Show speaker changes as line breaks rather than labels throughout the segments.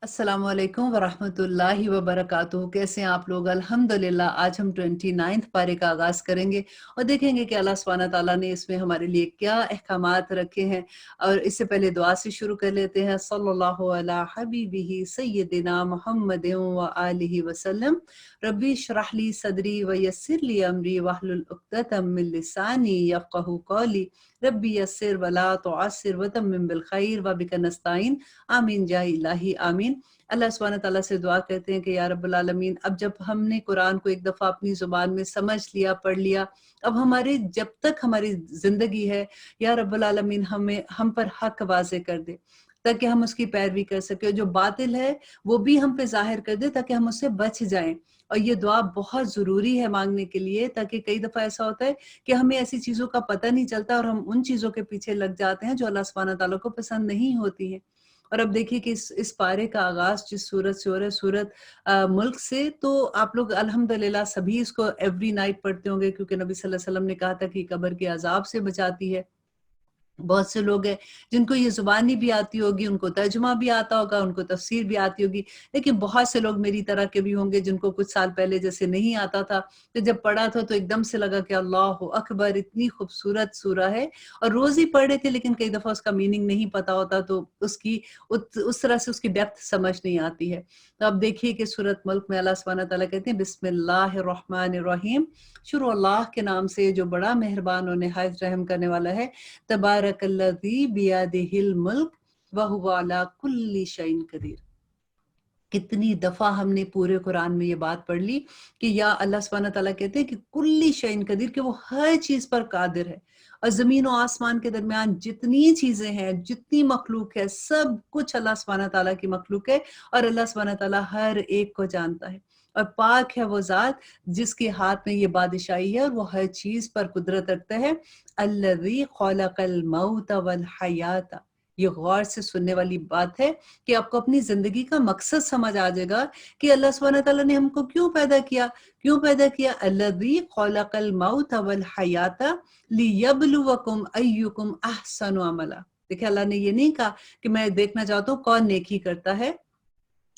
अस्सलाम वालेकुम वरहमतुल्लाहि वबरकातुहू। कैसे हैं आप लोग? अल्हम्दुलिल्लाह। आज हम 29 पारे का आगाज़ करेंगे और देखेंगे कि अल्लाह सुब्हाना ताला ने इसमें हमारे लिए क्या अहकामात रखे हैं। और इससे पहले दुआ से शुरू कर लेते हैं। सल्लल्लाहु अला हबीबिही सय्यदिना मुहम्मदिन व आलिहि वसल्लम। रब्बी इश्रह ली सदरी व यस्सिर ली अमरी वहलुल उक़दतम मिन लिसानी यफ़क़हू क़ौली। रब्बी यस्सिर वला तुअस्सिर वतम्मिम बिल खैर व बिका नस्ताईन। आमीन या इलाही आमीन। अल्लाह सुब्हाना ताला से दुआ करते हैं कि या रब्बुल आलमीन, अब जब हमने कुरान को एक दफ़ा अपनी ज़ुबान में समझ लिया, पढ़ लिया, अब हमारे जब तक हमारी ज़िंदगी है, या रब्बुल आलमीन हम पर हक वाज़े कर दे ताकि हम उसकी पैरवी कर सकें। जो बातिल है वो भी हम पे ज़ाहिर कर दे ताकि हम उससे बच जाएं। और ये दुआ बहुत ज़रूरी है मांगने के लिए, ताकि कई दफ़ा ऐसा होता है कि हमें ऐसी चीज़ों का पता नहीं चलता और हम उन चीज़ों के पीछे लग जाते हैं जो अल्लाह सुब्हाना ताला को पसंद नहीं होती हैं। और अब देखिए कि इस पारे का आगाज़ जिस सूरत से हो रहा है, सूरत मुल्क से, तो आप लोग अल्हम्दुलिल्लाह सभी इसको एवरी नाइट पढ़ते होंगे, क्योंकि नबी सल्लल्लाहु अलैहि वसल्लम ने कहा था कि कब्र के अज़ाब से बचाती है। बहुत से लोग हैं जिनको ये ज़ुबान नहीं भी आती होगी, उनको तर्जुमा भी आता होगा, उनको तफसीर भी आती होगी, लेकिन बहुत से लोग मेरी तरह के भी होंगे जिनको कुछ साल पहले जैसे नहीं आता था, तो जब पढ़ा था तो एकदम से लगा कि अल्लाह अकबर, इतनी खूबसूरत सूरा है। और रोज़ ही पढ़ रहे थे, लेकिन कई दफ़ा उसका मीनिंग नहीं पता होता, तो उस तरह से उसकी डेप्थ समझ नहीं आती है। तो अब देखिए कि सूरत मुल्क में अल्लाह सुब्हाना तआला कहते हैं बिस्मिल्लाहिर्रहमानिर्रहीम। शुरू अल्लाह के नाम से जो बड़ा मेहरबान और निहायत रहम करने वाला है। तबारकल्लज़ी बियदिहिल मुल्क व हुवा अला कुल्ली शैइन कदीर। कितनी दफ़ा हमने पूरे कुरान में ये बात पढ़ ली कि या अल्लाह सुब्हाना तआला कहते हैं कि कुल्ली शैइन कदीर, कि वो हर चीज़ पर कादिर है। और ज़मीन और आसमान के दरमियान जितनी चीज़ें हैं, जितनी मखलूक है, सब कुछ अल्लाह सुब्हाना तआला की मखलूक है। और अल्लाह सुब्हाना तआला हर एक को जानता है। और पाक है वो ज़ात जिसके हाथ में ये बादशाही है और वो हर चीज़ पर कुदरत रखता है। अल्लज़ी खलक़ल मौत वल हयात। ये गौर से सुनने वाली बात है कि आपको अपनी ज़िंदगी का मकसद समझ आ जाएगा कि अल्लाह सुब्हाना तआला ने हमको क्यों पैदा किया। अल्लज़ी खलक़ल मौत वल हयात लियब्लुवकुम अय्युकुम अहसनु अमला। देखिए, अल्लाह ने ये नहीं कहा कि मैं देखना चाहता हूँ कौन नेकी करता है,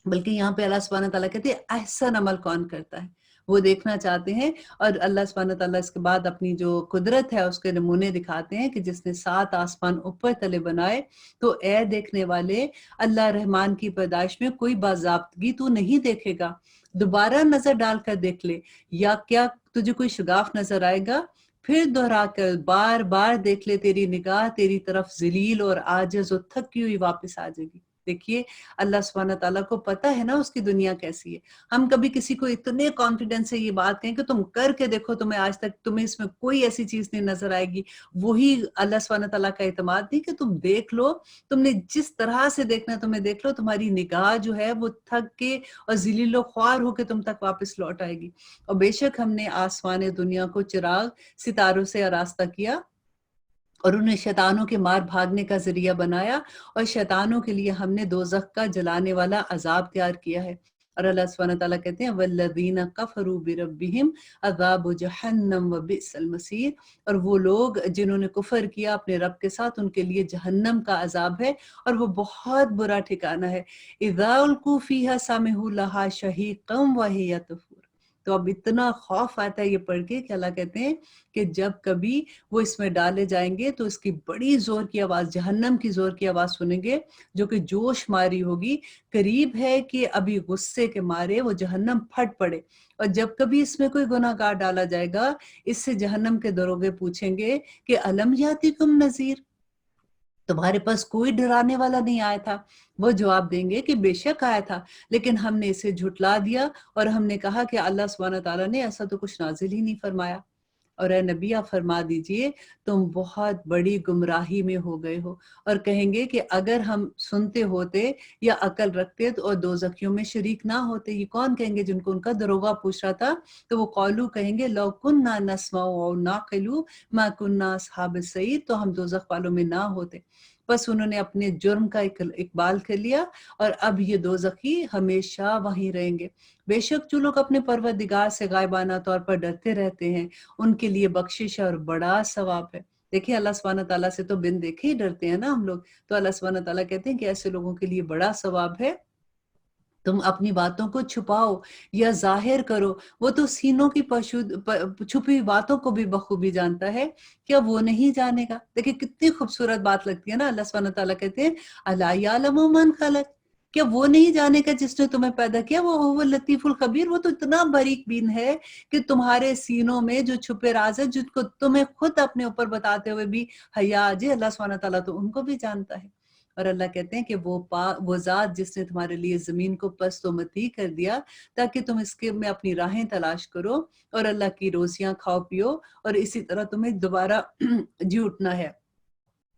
बल्कि यहाँ पे अल्लाह सुब्हाना तआला कहते हैं अहसन अमल कौन करता है, वो देखना चाहते हैं। और अल्लाह सुब्हाना तआला इसके बाद अपनी जो कुदरत है उसके नमूने दिखाते हैं कि जिसने 7 आसमान ऊपर तले बनाए, तो ए देखने वाले, अल्लाह रहमान की पैदाइश में कोई बाज़ाब्तगी तू नहीं देखेगा। दोबारा नज़र डालकर देख ले, या क्या तुझे कोई शुगाफ नज़र आएगा? फिर दोहरा कर बार-बार देख ले, तेरी निगाह तेरी तरफ ज़लील और आजिज़ और थकी हुई वापस आ जाएगी। देखिए, अल्लाह सुब्हाना तआला को पता है ना उसकी दुनिया कैसी है। हम कभी किसी को इतने कॉन्फिडेंस से ये बात कहें कि तुम करके देखो, तुम्हें आज तक तुम्हें इसमें कोई ऐसी चीज़ नहीं नज़र आएगी। वही अल्लाह सुब्हाना तआला का एतमाद नहीं कि तुम देख लो, तुमने जिस तरह से देखना है तुम्हें देख लो, तुम्हारी निगाह जो है वो थक के और ज़लील ख्वार होके तुम तक वापस लौट आएगी। और बेशक हमने आसमान दुनिया को चिराग सितारों से आरास्ता किया और उन्हें शैतानों के मार भागने का ज़रिया बनाया, और शैतानों के लिए हमने दोज़ख का जलाने वाला अज़ाब तैयार किया है। और अल्लाह सुब्हाना तआला कहते हैं वल्लज़ीना कफ़रू बिरब्बिहिम अज़ाबु जहन्नम व बिअसल मसीर। और वो लोग जिन्होंने कुफ़र किया अपने रब के साथ, उनके लिए जहन्नम का अज़ाब है और वो बहुत बुरा ठिकाना है। इज़ा उल्कू फ़ीहा समिअू लहा शहीक़म व हिय तफूर। तो अब इतना खौफ आता है ये पढ़ के कि अल्लाह कहते हैं कि जब कभी वो इसमें डाले जाएंगे तो इसकी बड़ी जोर की आवाज़, जहन्नम की जोर की आवाज़ सुनेंगे, जो कि जोश मारी होगी। करीब है कि अभी गुस्से के मारे वो जहन्नम फट पड़े। और जब कभी इसमें कोई गुनाहगार डाला जाएगा, इससे जहन्नम के दरोगे पूछेंगे कि अलम यातिकुम नज़ीर, तुम्हारे पास कोई डराने वाला नहीं आया था? वो जवाब देंगे कि बेशक आया था, लेकिन हमने इसे झुठला दिया और हमने कहा कि अल्लाह सुब्हाना तआला ने ऐसा तो कुछ नाज़िल ही नहीं फरमाया। और ए नबी, आप फरमा दीजिए, तुम बहुत बड़ी गुमराही में हो गए हो। और कहेंगे कि अगर हम सुनते होते या अकल रखते तो और दोज़खियों में शरीक ना होते। ये कौन कहेंगे? जिनको उनका दरोगा पूछ रहा था, तो वो कौलू कहेंगे लौ कुन्ना नस्माउ औ नाक़िलू मा कुन्ना अस्हाबिस सईर, तो हम दोज़ख वालों में ना होते। बस उन्होंने अपने जुर्म का इकबाल कर लिया और अब ये दोज़खी हमेशा वहीं रहेंगे। बेशक जो लोग अपने परवरदिगार से गायबाना तौर पर डरते रहते हैं, उनके लिए बख्शिश और बड़ा सवाब है। देखिए, अल्लाह सुब्हाना तआला से तो बिन देखे ही डरते हैं ना हम लोग, तो अल्लाह सुब्हाना तआला कहते हैं कि ऐसे लोगों के लिए बड़ा सवाब है तुम अपनी बातों को छुपाओ या ज़ाहिर करो, वो तो सीनों की छुपी हुई बातों को भी बखूबी जानता है। क्या वो नहीं जानेगा? देखिए कितनी खूबसूरत बात लगती है ना। अल्लाह सुब्हानहू व तआला कहते हैं, अला यअलमु मन खलक, क्या वो नहीं जानेगा जिसने तुम्हें पैदा किया? वो हुवल लतीफुल खबीर, वो तो इतना बारीक बीन है कि तुम्हारे सीनों में जो छुपे राज है, जिनको तुम्हें खुद अपने ऊपर बताते हुए भी हया आ जाए, अल्लाह सुब्हानहू व तआला तो उनको भी जानता है। और अल्लाह कहते हैं कि वो ज़ात जिसने तुम्हारे लिए ज़मीन को पस्त व मती कर दिया ताकि तुम इसके में अपनी राहें तलाश करो और अल्लाह की रोज़ियाँ खाओ पियो, और इसी तरह तुम्हें दोबारा जी उठना है।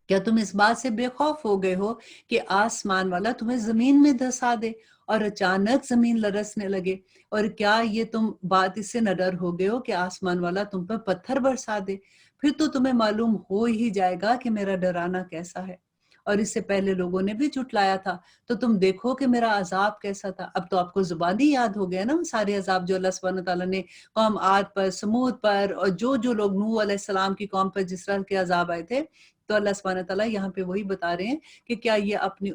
क्या तुम इस बात से बेखौफ हो गए हो कि आसमान वाला तुम्हें ज़मीन में धँसा दे और अचानक ज़मीन लरसने लगे? और क्या ये तुम बात इससे न डर हो गए हो कि आसमान वाला तुम पर पत्थर बरसा दे? फिर तो तुम्हें मालूम हो ही जाएगा कि मेरा डराना कैसा है। और इससे पहले लोगों ने भी झुठलाया था, तो तुम देखो कि मेरा अज़ाब कैसा था। अब तो आपको ज़ुबानी याद हो गया ना वो सारे अज़ाब जो अल्लाह सुब्हानहू व तआला ने कौम आद पर, समूद पर और जो लोग नूह अलैहिस्सलाम की कौम पर जिस तरह के अज़ाब आए थे, तो अल्लाह सुब्हानहू व तआला यहाँ पे वही बता रहे हैं कि क्या ये अपने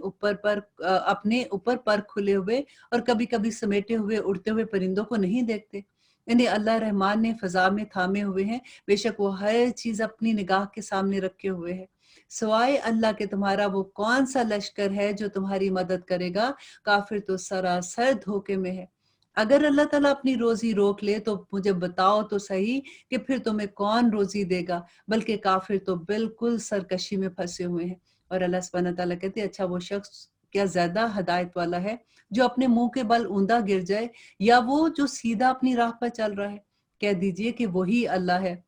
ऊपर पर खुले हुए और कभी-कभी समेटे हुए उड़ते हुए परिंदों को नहीं देखते? इन्हें अल्लाह रहमान ने फ़ज़ा में थामे हुए हैं, बेशक वो हर चीज़ अपनी निगाह के सामने रखे हुए है। सिवाय अल्लाह के तुम्हारा वो कौन-सा लश्कर है जो तुम्हारी मदद करेगा? काफ़िर तो सरासर धोखे में है। अगर अल्लाह ताला अपनी रोज़ी रोक ले तो मुझे बताओ तो सही कि फिर तुम्हें कौन रोज़ी देगा? बल्कि काफ़िर तो बिल्कुल सरकशी में फँसे हुए हैं। और अल्लाह सुब्हानहू व तआला कहते हैं, अच्छा वो शख्स क्या ज़्यादा हिदायत वाला है जो अपने मुँह के बल ऊँधा गिर जाए, या वो जो सीधा अपनी राह पर चल रहा है? कह दीजिए कि वही अल्लाह है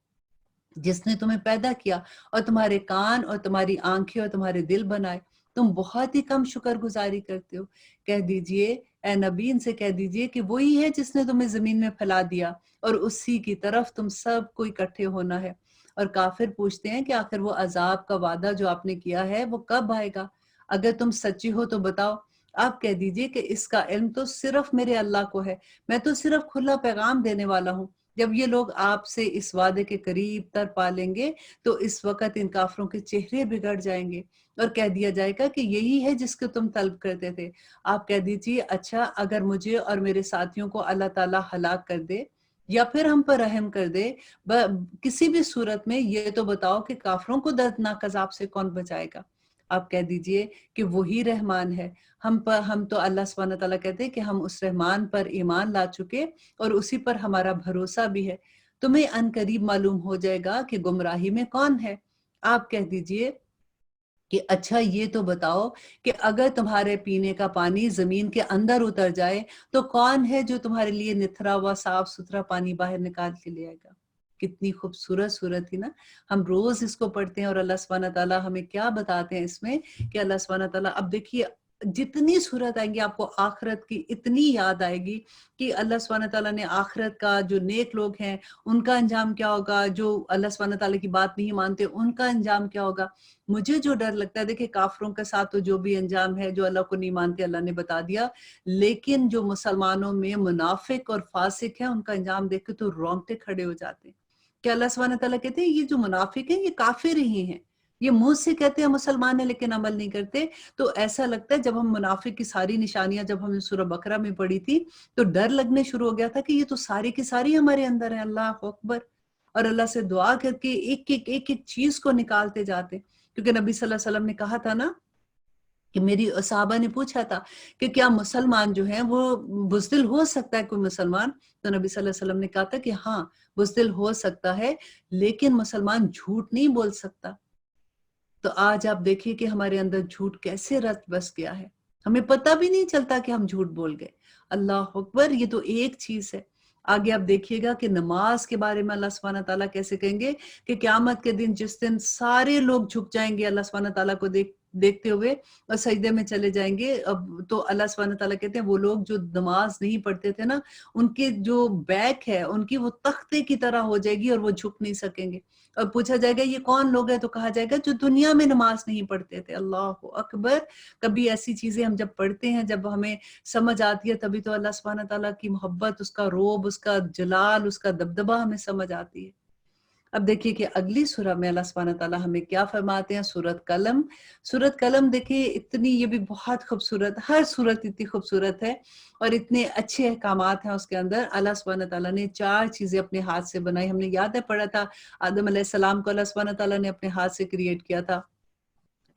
जिसने तुम्हें पैदा किया और तुम्हारे कान और तुम्हारी आंखें और तुम्हारे दिल बनाए। तुम बहुत ही कम शुक्रगुजारी करते हो। कह दीजिए, ए नबी इनसे कह दीजिए कि वही है जिसने तुम्हें ज़मीन में फैला दिया और उसी की तरफ तुम सबको इकट्ठे होना है। और काफ़िर पूछते हैं कि आखिर वो अज़ाब का वादा जो आपने किया है वो कब आएगा? अगर तुम सच्ची हो तो बताओ। आप कह दीजिए कि इसका इल्म तो सिर्फ़ मेरे अल्लाह को है। मैं तो सिर्फ़ खुला पैगाम देने वाला हूँ। जब ये लोग आपसे इस वादे के करीब तर पा लेंगे, तो इस वक़्त इन काफ़िरों के चेहरे बिगड़ जाएँगे और कह दिया जाएगा कि यही है जिसको तुम तलब करते थे। आप कह दीजिए, अच्छा अगर मुझे और मेरे साथियों को अल्लाह ताला हलाक कर दे या फिर हम पर रहम कर दे, किसी भी सूरत में ये तो बताओ कि काफ़िरों को दर्दनाक अज़ाब से कौन बचाएगा? आप कह दीजिए कि वही रहमान है। हम तो अल्लाह सुब्हानहू व तआला कहते हैं कि हम उस रहमान पर ईमान ला चुके और उसी पर हमारा भरोसा भी है। तुम्हें अनकरीब मालूम हो जाएगा कि गुमराही में कौन है। आप कह दीजिए कि अच्छा ये तो बताओ कि अगर तुम्हारे पीने का पानी ज़मीन के अंदर उतर जाए, तो कौन है जो तुम्हारे लिए निथरा हुआ साफ-सुथरा पानी बाहर निकाल के ले आएगा? कितनी खूबसूरत सूरत थी ना? हम रोज़ इसको पढ़ते हैं और अल्लाह सुब्हानहू व तआला हमें क्या बताते हैं इसमें कि अल्लाह सुब्हानहू व तआला, अब देखिए जितनी सूरत आएँगी आपको आखिरत की इतनी याद आएगी कि अल्लाह सुब्हानहू व तआला ने आखिरत का जो नेक लोग हैं, उनका अंजाम क्या होगा, जो अल्लाह सुब्हानहू व तआला की बात नहीं मानते, उनका अंजाम क्या होगा। मुझे जो डर लगता है, देखिए काफ़िरों के साथ तो जो भी अंजाम है, जो अल्लाह को नहीं मानते अल्लाह ने बता दिया, लेकिन जो मुसलमानों में मुनाफ़िक और फ़ासिक हैं, उनका अंजाम देख के तो रोंगटे खड़े हो जाते हैं। कि अल्लाह सुब्हानहू व तआला कहते हैं ये जो मुनाफ़िक हैं ये काफ़िर ही हैं। ये मुँह से कहते हैं मुसलमान हैं लेकिन अमल नहीं करते। तो ऐसा लगता है जब हम मुनाफ़िक की सारी निशानियाँ जब हमने सूरह बकरा में पढ़ी थी, तो डर लगने शुरू हो गया था कि ये तो सारी की सारी हमारे अंदर है, अल्लाह अकबर! और अल्लाह से दुआ करके एक-एक चीज़ को निकालते जाते। क्योंकि नबी सल्लल्लाहु अलैहि वसल्लम ने कहा था ना कि मेरी सहाबा ने पूछा था कि क्या मुसलमान जो हैं वो बुज़दिल हो सकता है कोई मुसलमान? तो नबी सल्लल्लाहु अलैहि वसल्लम ने कहा था कि हाँ, बुज़दिल हो सकता है, लेकिन मुसलमान झूठ नहीं बोल सकता। तो आज आप देखिए कि हमारे अंदर झूठ कैसे रच बस गया है। हमें पता भी नहीं चलता कि हम झूठ बोल गए। अल्लाह अकबर! ये तो एक चीज़ है। आगे आप देखिएगा कि नमाज़ के बारे में अल्लाह सुब्हानहू व तआला कैसे कहेंगे कि क़यामत के दिन जिस दिन सारे लोग झुक जाएँगे अल्लाह सुब्हानहू व तआला को देखते हुए और सजदे में चले जाएँगे। अब तो अल्लाह सुब्हानहू व तआला कहते हैं वो लोग जो नमाज़ नहीं पढ़ते थे ना, उनके जो बैक है, उनकी वो तख्ते की तरह हो जाएगी और वो झुक नहीं सकेंगे। और पूछा जाएगा ये कौन लोग हैं? तो कहा जाएगा जो दुनिया में नमाज़ नहीं पढ़ते थे। अल्लाहु अकबर! कभी ऐसी चीज़ें हम जब पढ़ते हैं, जब हमें समझ आती है, तभी तो अल्लाह सुब्हानहू व तआला की मोहब्बत, उसका रोब, उसका जलाल, उसका दबदबा हमें समझ आती है। अब देखिए कि अगली सूरह में अल्लाह सुब्हानहू तआला हमें क्या फरमाते हैं, सूरत कलम। सूरत कलम देखिए इतनी, ये भी बहुत खूबसूरत, हर सूरत इतनी खूबसूरत है और इतने अच्छे अहकामात हैं उसके अंदर। अल्लाह सुब्हानहू तआला ने 4 चीज़ें अपने हाथ से बनाई। हमने याद है पढ़ा था, आदम अलैहिस्सलाम को अल्लाह सुब्हानहू तआला ने अपने हाथ से क्रिएट किया था।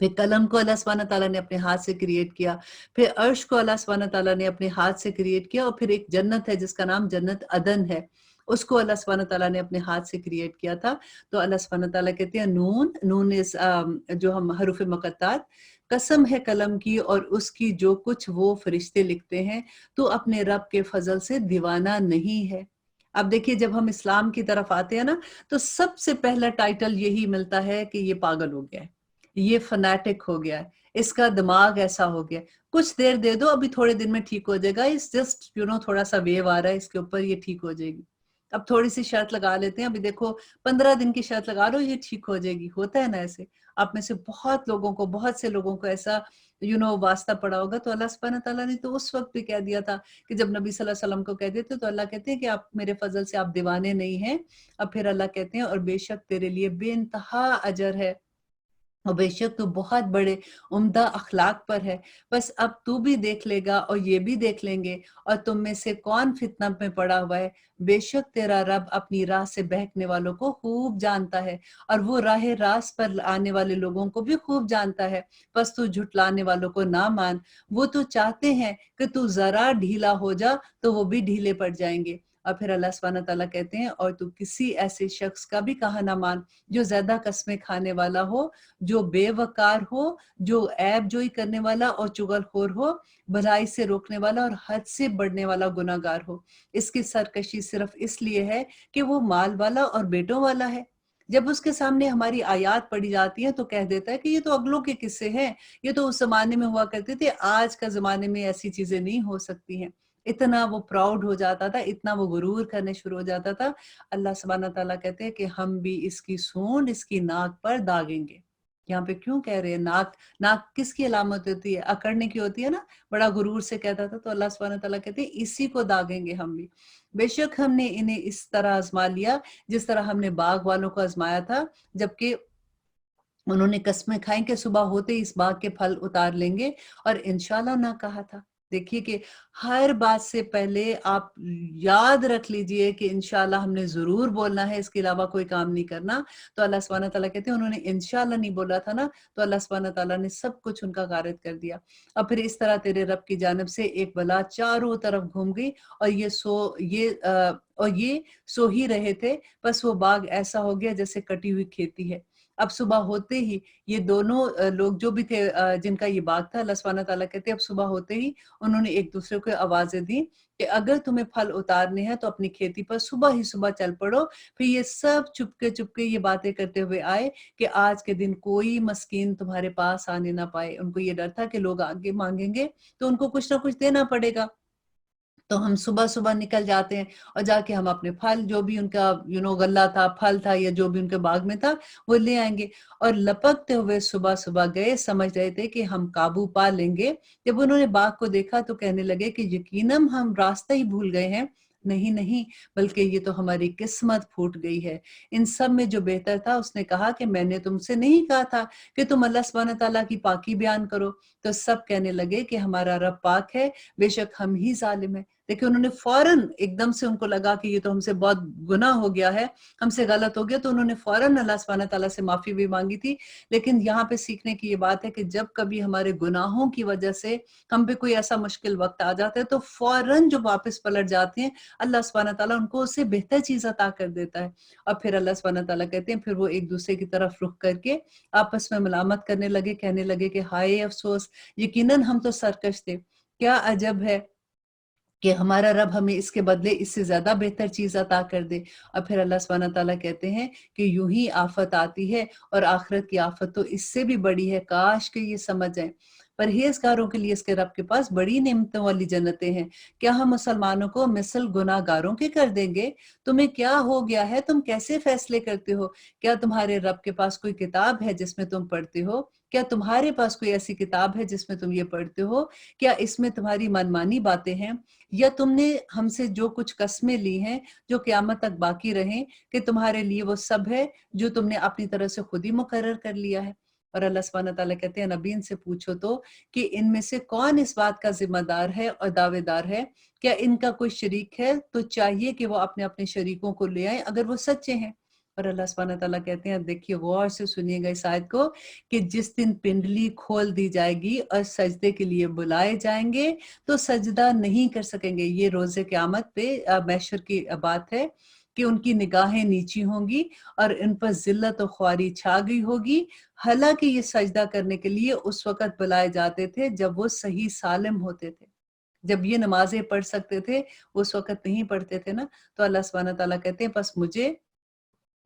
फिर कलम को अल्लाह सुब्हानहू तआला ने अपने हाथ से क्रिएट किया। फिर अर्श को अल्लाह सुब्हानहू तआला ने अपने हाथ से क्रिएट किया और फिर एक जन्नत है जिसका नाम जन्नत अदन है, उसको अल्लाह सुब्हानहू तआला ने अपने हाथ से क्रिएट किया था। तो अल्लाह सुब्हानहू तआला कहते हैं नून, नून इज़ जो हम हरूफ मुक़त्तात, कसम है कलम की और उसकी जो कुछ वो फरिश्ते लिखते हैं, तू अपने रब के फ़ज़ल से दीवाना नहीं है। अब देखिए जब हम इस्लाम की तरफ आते हैं ना, तो सबसे पहला टाइटल यही मिलता है कि ये पागल हो गया है। ये फनाटिक हो गया है, इसका दिमाग ऐसा हो गया है। कुछ देर दे दो, अभी थोड़े दिन में ठीक हो जाएगा, इट्स जस्ट थोड़ा-सा वेव आ रहा है इसके ऊपर, ये ठीक हो जाएगी। अब थोड़ी-सी शर्त लगा लेते हैं, अभी देखो 15 दिन की शर्त लगा लो, ये ठीक हो जाएगी। होता है ना ऐसे? आप में से बहुत लोगों को, बहुत से लोगों को ऐसा वास्ता पड़ा होगा। तो अल्लाह सुब्हानहू तआला ने तो उस वक़्त भी कह दिया था कि जब नबी सल्लल्लाहु अलैहि वसल्लम को कह देते तो अल्लाह कहते हैं कि आप मेरे फ़ज़ल से आप दीवाने नहीं हैं। अब फिर अल्लाह कहते हैं और बेशक तेरे लिए बेइंतहा अजर है। और बेशक तू बहुत बड़े उम्दा अखलाक पर है। बस अब तू भी देख लेगा और ये भी देख लेंगे और तुम में से कौन फितना में पड़ा हुआ है। बेशक तेरा रब अपनी राह से बहकने वालों को खूब जानता है और वो राह रास्त पर आने वाले लोगों को भी खूब जानता है। बस तू झुटलाने वालों को ना मान। वो तो चाहते हैं कि तू ज़रा ढीला हो जा तो वो भी ढीले पड़ जाएँगे। और फिर अल्लाह सुब्हानहू तआला कहते हैं और तू किसी ऐसे शख्स का भी कहा ना मान जो ज़्यादा कस्में खाने वाला हो, जो बेवकार हो, जो ऐब-जोई करने वाला और चुगलखोर हो, भलाई से रोकने वाला और हद से बढ़ने वाला गुनहगार हो। इसकी सरकशी सिर्फ़ इसलिए है कि वो माल वाला और बेटों वाला है। जब उसके सामने हमारी आयत पढ़ी जाती है तो कह देता है कि ये तो अगलों के किस्से हैं, ये तो उस ज़माने में हुआ करते थे, आज का ज़माने में ऐसी चीज़ें नहीं हो सकती हैं। इतना वो प्राउड हो जाता था, इतना वो गुरूर करने शुरू हो जाता था। अल्लाह सुब्हानहू तआला कहते हैं कि हम भी इसकी सूंड इसकी नाक पर दागेंगे। यहाँ पे क्यों कह रहे हैं नाक? नाक किसकी अलामत होती है? अकड़ने की होती है ना? बड़ा गुरूर से कहता था, तो अल्लाह सुब्हानहू तआला कहते हैं इसी को दागेंगे हम भी। बेशक हमने इन्हें इस तरह आज़मा लिया, जिस तरह हमने बाग वालों को आज़माया था, जबकि उन्होंने कस्में खाई कि सुबह होते ही इस बाग के फल उतार लेंगे और इंशाअल्लाह ना कहा था। देखिए कि हर बात से पहले आप याद रख लीजिए कि इंशाअल्लाह हमने ज़रूर बोलना है, इसके अलावा कोई काम नहीं करना। तो अल्लाह सुब्हानहू तआला कहते हैं उन्होंने इंशाअल्लाह नहीं बोला था ना, तो अल्लाह सुब्हानहू तआला ने सब कुछ उनका गारिद कर दिया। और फिर इस तरह तेरे रब की जानिब से एक बला चारों तरफ घूम गई और ये सो ही रहे थे, बस वो बाग ऐसा हो गया जैसे कटी हुई खेती है। अब सुबह होते ही ये दोनों लोग जो भी थे जिनका ये बाग था, अल्लाह सुब्हानहू तआला कहते हैं अब सुबह होते ही उन्होंने एक-दूसरे को आवाज़ें दी कि अगर तुम्हें फल उतारने हैं तो अपनी खेती पर सुबह ही सुबह चल पड़ो। फिर ये सब चुपके-चुपके ये बातें करते हुए आए कि आज के दिन कोई मस्कीन तुम्हारे पास आने ना पाए। उनको ये डर था कि लोग आगे माँगेंगे तो उनको कुछ ना कुछ देना पड़ेगा। तो हम सुबह-सुबह निकल जाते हैं और जाके हम अपने फल जो भी उनका गल्ला था, फल था या जो भी उनके बाग में था, वो ले आएँगे और लपकते हुए सुबह-सुबह गए, समझ रहे थे कि हम काबू पा लेंगे। जब उन्होंने बाग को देखा तो कहने लगे कि यकीनन हम रास्ता ही भूल गए हैं। नहीं, नहीं, बल्कि ये तो हमारी किस्मत फूट गई है। इन सब में जो बेहतर था उसने कहा कि मैंने तुमसे नहीं कहा था कि तुम अल्लाह सुब्हानहू तआला की पाकी बयान करो। तो सब कहने लगे कि हमारा रब पाक है, बेशक हम ही ज़ालिम हैं। देखिए उन्होंने फ़ौरन एकदम से उनको लगा कि ये तो हमसे बहुत गुनाह हो गया है, हमसे गलत हो गया, तो उन्होंने फ़ौरन अल्लाह सुब्हानहू तआला से माफ़ी भी माँगी थी। लेकिन यहाँ पे सीखने की ये बात है कि जब कभी हमारे गुनाहों की वजह से हम पे कोई ऐसा मुश्किल वक़्त आ जाता है, तो फ़ौरन जो वापस पलट जाते हैं, अल्लाह सुब्हानहू तआला उनको उससे बेहतर चीज़ अता कर देता है। और फिर अल्लाह सुब्हानहू तआला कहते हैं, फिर वो एक-दूसरे की तरफ रुख करके आपस में मलामत करने लगे, कहने लगे कि हाय अफ़सोस! यकीनन हम तो सरकश थे। क्या अजब है कि हमारा रब हमें इसके बदले इससे ज़्यादा बेहतर चीज़ अता कर दे। और फिर अल्लाह सुब्हानहू तआला कहते हैं कि यूँ ही आफ़त आती है और आखिरत की आफ़त तो इससे भी बड़ी है, काश कि ये समझ जाएँ। परहेजगारों के लिए इसके रब के पास बड़ी नेमतों वाली जन्नतें हैं। क्या हम मुसलमानों को मिसल गुनाहगारों के कर देंगे? तुम्हें क्या हो गया है? तुम कैसे फैसले करते हो? क्या तुम्हारे रब के पास कोई किताब है जिसमें तुम पढ़ते हो? क्या तुम्हारे पास कोई ऐसी किताब है जिसमें तुम ये पढ़ते हो? क्या इसमें तुम्हारी मनमानी बातें हैं? या तुमने हमसे जो कुछ कस्में ली हैं जो क़यामत तक बाकी रहें, कि तुम्हारे लिए वो सब है जो तुमने अपनी तरफ से खुद ही मुकर्रर कर लिया है? और अल्लाह सुब्हानहू व तआला कहते हैं, नबी इनसे पूछो तो कि इनमें से कौन इस बात का जिम्मेदार है और दावेदार है? क्या इनका कोई शरीक है? तो चाहिए कि वो अपने अपने शरीकों को ले आए अगर वो सच्चे हैं। और अल्लाह सुब्हानहू व तआला कहते हैं, देखिए गौर से सुनिएगा इस आयत को, कि जिस दिन पिंडली खोल दी जाएगी और सजदे के लिए बुलाए जाएंगे तो सजदा नहीं कर सकेंगे। ये रोज़े क़यामत पे महशर की बात है कि उनकी निगाहें नीची होंगी और इन पर ज़िल्लत और ख्वारी छा गई होगी। हालांकि ये सजदा करने के लिए उस वक़्त बुलाए जाते थे जब वो सही सालिम होते थे। जब ये नमाज़ें पढ़ सकते थे, उस वक़्त नहीं पढ़ते थे ना। तो अल्लाह सुब्हानहू व तआला कहते हैं, बस मुझे